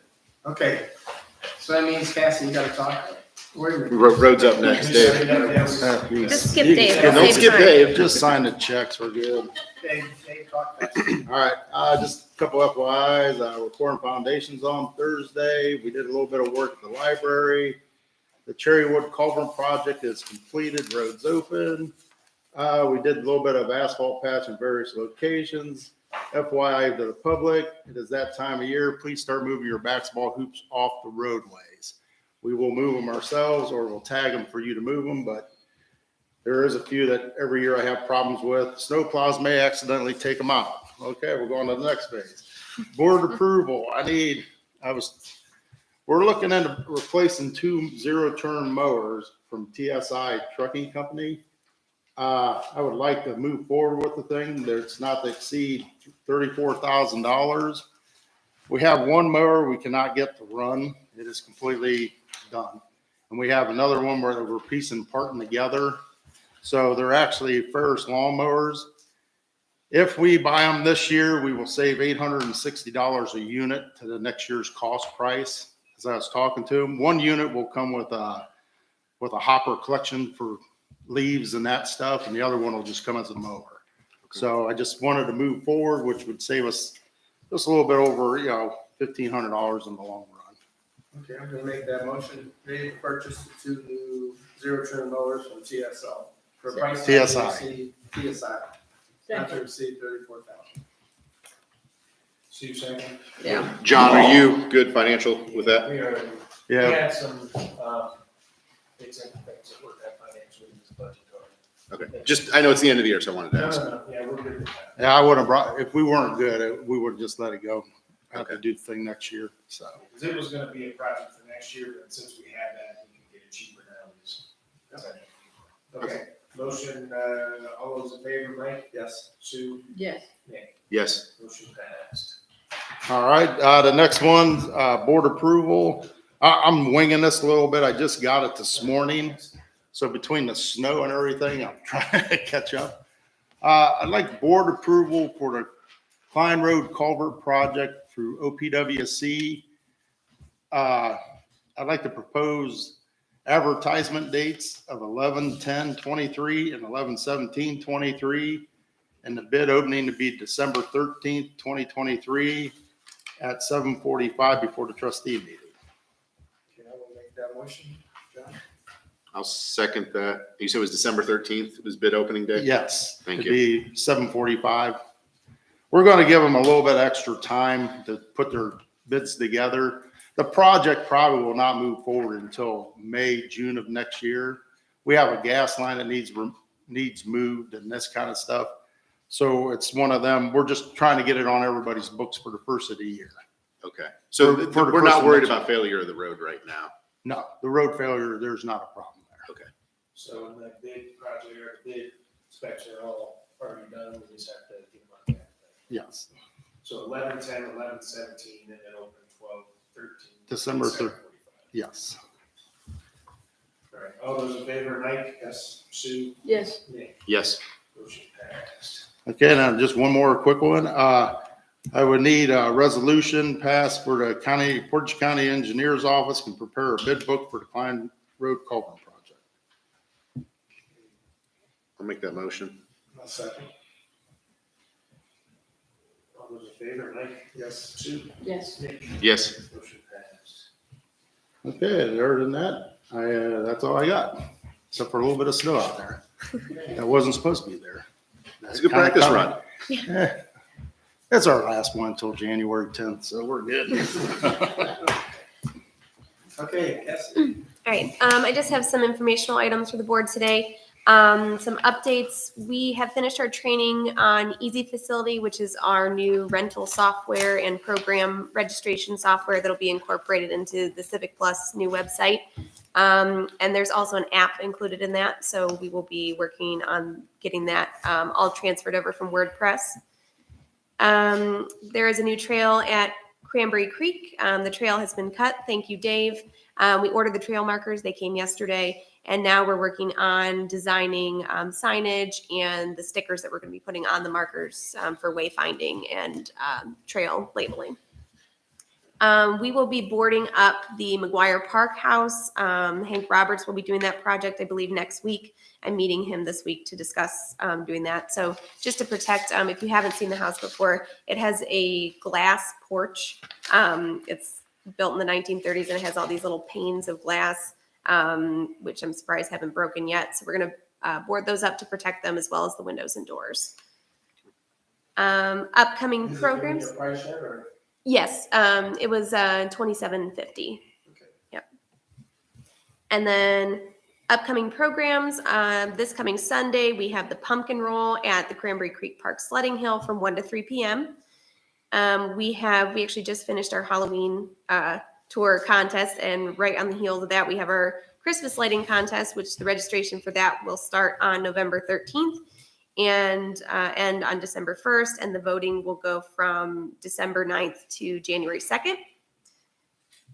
Okay, so that means Cassie, you gotta talk. Wait a minute. Road's up next, Dave. Just skip Dave. Don't Save skip time. Dave. Just sign the checks, we're good. Dave, talk fast. All right, just a couple FYIs, we're pouring foundations on Thursday. We did a little bit of work at the library. The Cherrywood Culvert project is completed, roads open. We did a little bit of asphalt patch in various locations. FYI to the public, it is that time of year. Please start moving your basketball hoops off the roadways. We will move them ourselves or we'll tag them for you to move them, but there is a few that every year I have problems with. Snowplows may accidentally take them out. Okay, we're going to the next phase. Board approval. We're looking into replacing 2 zero-turn mowers from TSI Trucking Company. I would like to move forward with the thing. It's not to exceed $34,000. We have one mower we cannot get to run. It is completely done. And we have another one where we're piecing parting together. So they're actually Ferris lawn mowers. If we buy them this year, we will save $860 a unit to the next year's cost price. As I was talking to them, one unit will come with a hopper collection for leaves and that stuff, and the other one will just come as a mower. Okay. So I just wanted to move forward, which would save us just a little bit over, $1,500 in the long run. Okay, I'm gonna make that motion. Ready to purchase the 2 new zero-turn mowers from TSL. For a price not to exceed TSI, not to exceed $34,000. Steve, second? Yeah. John, are you good financial with that? We are, we Yeah, had some, things that work out financially in this budget. Okay, just, I know it's the end of the year, so I wanted to ask. No, yeah, we're good with that. yeah, I would have brought, if we weren't good, we would have just let it go. Have to Okay. do the thing next year, so. Because it was gonna be a project for next year, but since we had that, we can get it cheaper now. Okay, motion, all those in favor, Mike? Yes. Sue? Yes. Nick? Yes. Motion passed. All right, the next one, board approval. I'm winging this a little bit. I just got it this morning. So between the snow and everything, I'm trying to catch up. I'd like board approval for the Klein Road Culvert project through OPWC. I'd like to propose advertisement dates of 11/10/23 and 11/17/23, and the bid opening to be December 13th, 2023 at 7:45 before the trustee meeting. Okay, I will make that motion. John? I'll second that. You said it was December 13th, was bid opening day? Yes. Thank It'd you. be 7:45. We're going to give them a little bit extra time to put their bids together. The project probably will not move forward until May, June of next year. We have a gas line that needs moved and this kind of stuff. So it's one of them. We're just trying to get it on everybody's books for the first of the year. Okay, so For the we're first not of worried next about failure of the road right now. No, the road failure, there's not a problem there. Okay. So in that bid project or bid specs are all already done, we just have to get them on that. Yes. So 11/10, 11/17, and then open 12/13. December 3rd. 7:45. Yes. All right, all those in favor, Mike? Yes. Sue? Yes. Nick? Yes. Motion passed. Okay, now just one more quick one. I would need a resolution passed for the Portage County Engineer's Office can prepare a bid book for the Klein Road Culvert project. I'll make that motion. I'll second. All those in favor, Mike? Yes. Sue? Yes. Nick? Yes. Motion passed. Okay, other than that, that's all I got, except for a little bit of snow out there. That wasn't supposed to be there. It's a good practice run. Yeah. That's our last one until January 10th, so we're good. Okay, Cassie. All right, I just have some informational items for the board today. Some updates. We have finished our training on Easy Facility, which is our new rental software and program registration software that'll be incorporated into the Civic Plus new website. And there's also an app included in that, so we will be working on getting that all transferred over from WordPress. There is a new trail at Cranberry Creek. The trail has been cut. Thank you, Dave. We ordered the trail markers. They came yesterday. And now we're working on designing signage and the stickers that we're going to be putting on the markers for wayfinding and trail labeling. We will be boarding up the McGuire Park House. Hank Roberts will be doing that project, I believe, next week. I'm meeting him this week to discuss doing that. So just to protect, if you haven't seen the house before, it has a glass porch. It's built in the 1930s and it has all these little panes of glass which I'm surprised haven't broken yet. So we're going to board those up to protect them as well as the windows and doors. Upcoming Is it giving you programs. a price yet, or? Yes, it was $27.50. Okay. Yep. And then upcoming programs. This coming Sunday, we have the pumpkin roll at the Cranberry Creek Park Sledding Hill from 1 to 3 p.m. We actually just finished our Halloween tour contest, and right on the heels of that, we have our Christmas lighting contest, which the registration for that will start on November 13th and end on December 1st, and the voting will go from December 9th to January 2nd.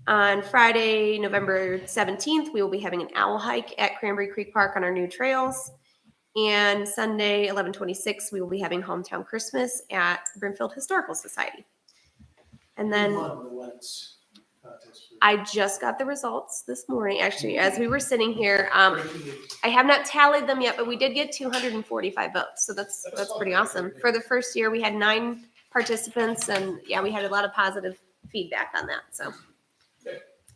On Friday, November 17th, we will be having an owl hike at Cranberry Creek Park on our new trails. And Sunday, 11/26, we will be having Hometown Christmas at Brimfield Historical Society. And then I just got the results this morning, actually, as we were sitting here. I have not tallied them yet, but we did get 245 votes. So that's pretty awesome. For the first year, we had 9 participants, and yeah, we had a lot of positive feedback on that. So.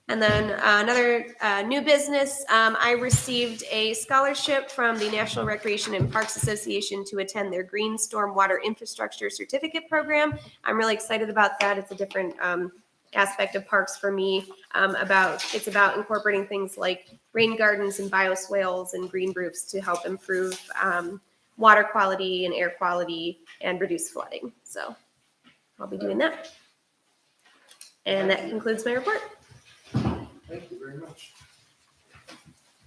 And then another new business, I received a scholarship from the National Recreation and Parks Association to attend their Green Stormwater Infrastructure Certificate Program. I'm really excited about that. It's a different aspect of parks for me. It's about incorporating things like rain gardens and bioswales and green roofs to help improve water quality and air quality and reduce flooding. So I'll be doing that. And that concludes my report. Thank you very much.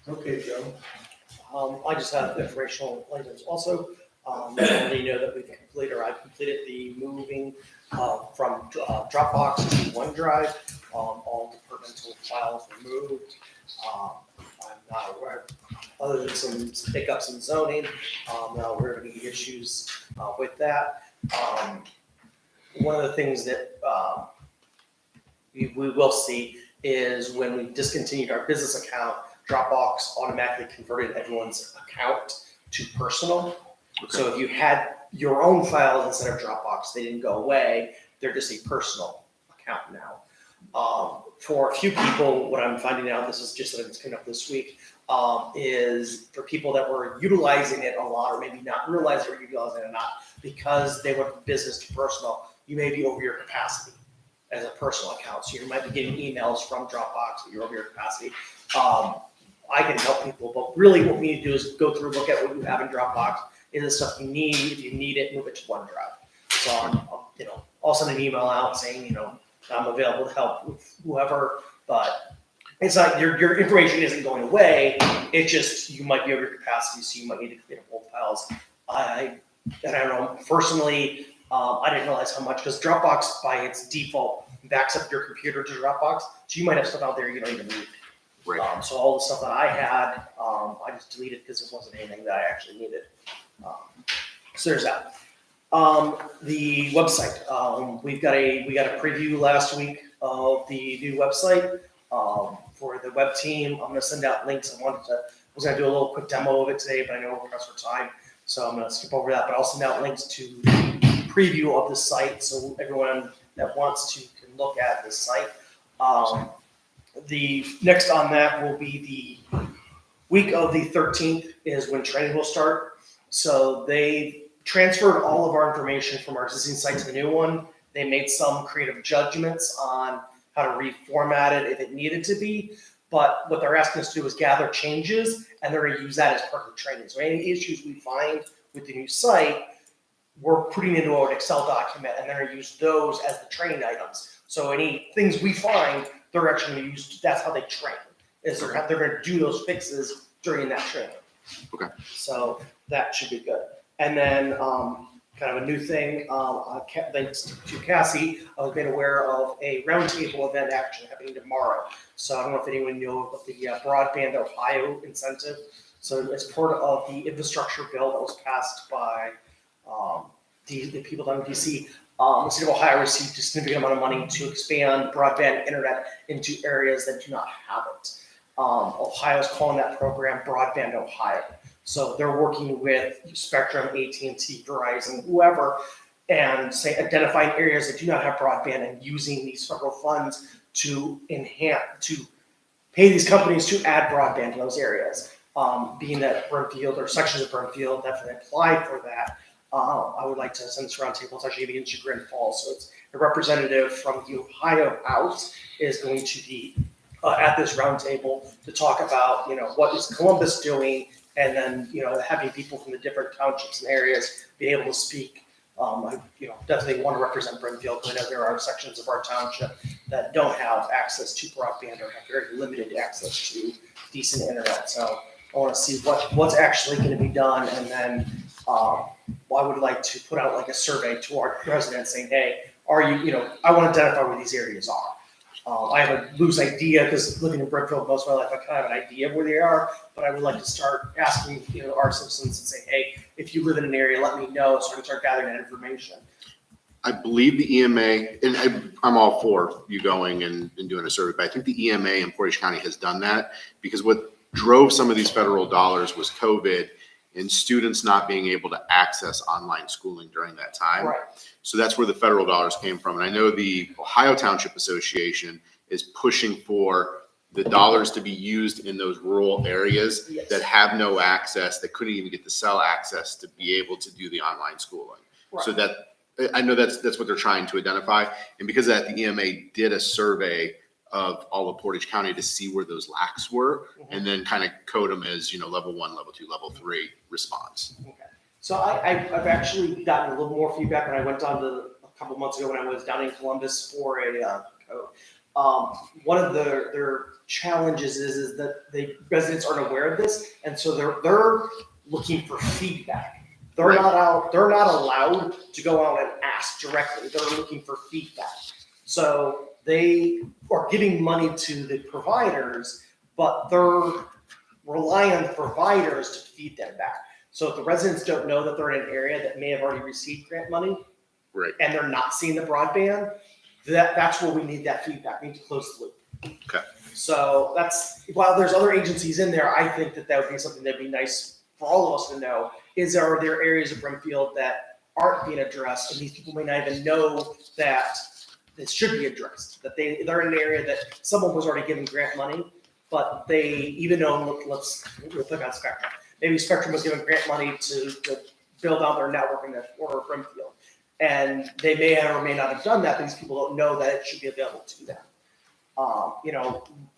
Okay, Joe. I just have informational items also. Letting you know that I've completed the moving from Dropbox to OneDrive. All departmental files were moved. I'm not aware, other than some hiccups in zoning, not aware of any issues with that. One of the things that we will see is when we discontinued our business account, Dropbox automatically converted everyone's account to personal. Okay. So if you had your own files instead of Dropbox, they didn't go away. They're just a personal account now. For a few people, what I'm finding out, this is just that it's coming up this week, is for people that were utilizing it a lot, or maybe not realize they were utilizing it or not, because they went from business to personal, you may be over your capacity as a personal account. So you might be getting emails from Dropbox that you're over your capacity. I can help people, but really what we need to do is go through, look at what you have in Dropbox. Is it stuff you need? If you need it, move it to OneDrive. So I'll send an email out saying, I'm available to help with whoever, but it's not, your information isn't going away. It's just, you might be over your capacity, so you might need to clean up old files. I don't know, personally, I didn't realize how much, because Dropbox by its default backs up your computer to Dropbox, so you might have stuff out there you don't even need. Right. So all the stuff that I had, I just deleted because it wasn't anything that I actually needed. So there's that. The website, we got a preview last week of the new website for the web team. I'm gonna send out links. I was gonna do a little quick demo of it today, but I know we're pressed for time, so I'm gonna skip over that. But I'll send out links to the preview of the site, so everyone that wants to can look at the site. The next on that will be the week of the 13th is when training will start. So they transferred all of our information from our existing site to the new one. They made some creative judgments on how to reformat it if it needed to be. But what they're asking us to do is gather changes, and they're going to use that as part of the training. So any issues we find with the new site, we're putting into an Excel document, and they're going to use those as the training items. So any things we find, they're actually going to use, that's how they train, is they're going to do those fixes during that training. Okay. So that should be good. And then kind of a new thing, thanks to Cassie, I've been aware of a roundtable event actually happening tomorrow. So I don't know if anyone knows of the Broadband Ohio incentive. So it's part of the infrastructure bill that was passed by the people down in DC. The state of Ohio received a significant amount of money to expand broadband internet into areas that do not have it. Ohio is calling that program Broadband Ohio. So they're working with Spectrum, AT&T, Verizon, whoever, and identifying areas that do not have broadband and using these federal funds to pay these companies to add broadband to those areas. Being that Brimfield or sections of Brimfield definitely apply for that, I would like to send this roundtable. It's actually going to be in Chagrin Falls, so it's a representative from the Ohio House is going to be at this roundtable to talk about, what is Columbus doing, and then, having people from the different townships and areas be able to speak. I, definitely want to represent Brimfield, because I know there are sections of our township that don't have access to broadband or have very limited access to decent internet. So I want to see what's actually going to be done, and then I would like to put out like a survey to our residents saying, hey, are you, I want to identify where these areas are. I have a loose idea, because living in Brimfield most of my life, I kind of have an idea of where they are, but I would like to start asking, our citizens and say, hey, if you live in an area, let me know, so I can start gathering that information. I believe the EMA, and I'm all for you going and doing a survey, but I think the EMA in Portage County has done that, because what drove some of these federal dollars was COVID and students not being able to access online schooling during that time. Right. So that's where the federal dollars came from. And I know the Ohio Township Association is pushing for the dollars to be used in those rural areas that have no access, that couldn't even get the cell access to be able to do the online schooling. Right. So that, I know that's what they're trying to identify. And because of that, the EMA did a survey of all of Portage County to see where those lacks were, and then kind of code them as, level 1, level 2, level 3 response. Okay. So I've actually gotten a little more feedback when I went down to a couple months ago when I was down in Columbus for a code. One of their challenges is that the residents aren't aware of this, and so they're looking for feedback. They're not allowed to go out and ask directly. They're looking for feedback. So they are giving money to the providers, but they're relying on the providers to feed them back. So if the residents don't know that they're in an area that may have already received grant money, and they're not seeing the broadband, that's where we need that feedback. We need to close the loop. Okay. So while there's other agencies in there, I think that would be something that'd be nice for all of us to know, are there areas of Brimfield that aren't being addressed, and these people may not even know that it should be addressed, that they're in an area that someone was already given grant money, but they, even though, let's look at Spectrum. Maybe Spectrum was given grant money to build out their network in the corner of Brimfield. And they may have or may not have done that, but these people don't know that it should be available to them.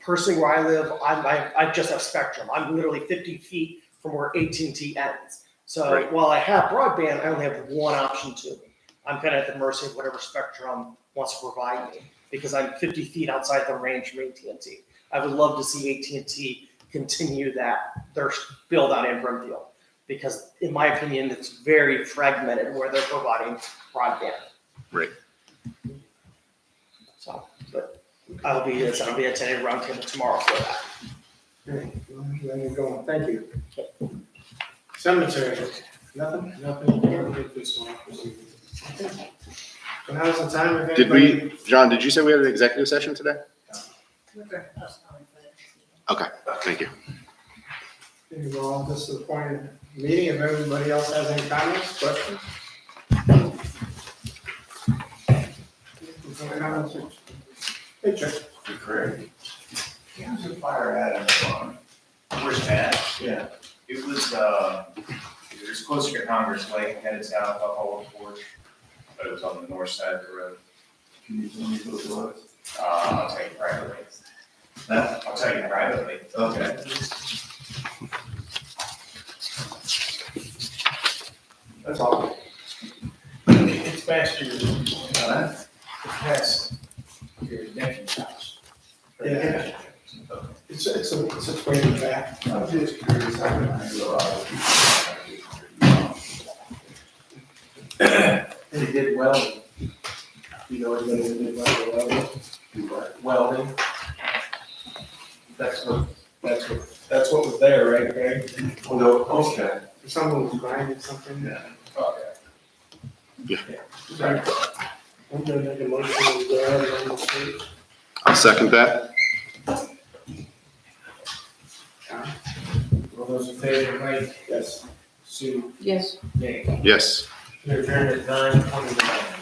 Personally where I live, I just have Spectrum. I'm literally 50 feet from where AT&T ends. So while I have broadband, I only have one option to me. I'm kind of at the mercy of whatever Spectrum wants to provide me, because I'm 50 feet outside the range from AT&T. I would love to see AT&T continue their build out in Brimfield, because in my opinion, it's very fragmented where they're providing broadband. Right. So, but I'll be attending a roundtable tomorrow for that. Great. Then you're going. Thank you. Cemetery. Nothing. So now's the time. If anybody- John, did you say we had an executive session today? Okay, thank you. Okay, well, this is the point of the meeting. If everybody else has any comments, questions? Hey, Chuck. Craig. Here's a fire ad on the farm. Where's that? Yeah. It was closer to Congress Lake, headed south off Old Forge, but it was on the north side of the road. Can you tell me who it was? I'll tell you privately. I'll tell you privately. Okay. That's all. It's past your, it's past your nephew's house. Yeah. It's way in the back. I was just curious, I knew a lot of people. And he did welding. You know anybody that did welding? Do what? Welding. That's what was there, right, Greg? Oh, no, okay. Someone was grinding something. Yeah. Yeah. Sorry. I'm gonna make a motion to go ahead and street. I'll second that. All those in favor, Mike? Yes. Sue? Yes. Nate? Yes. We're adjourned at 9:29.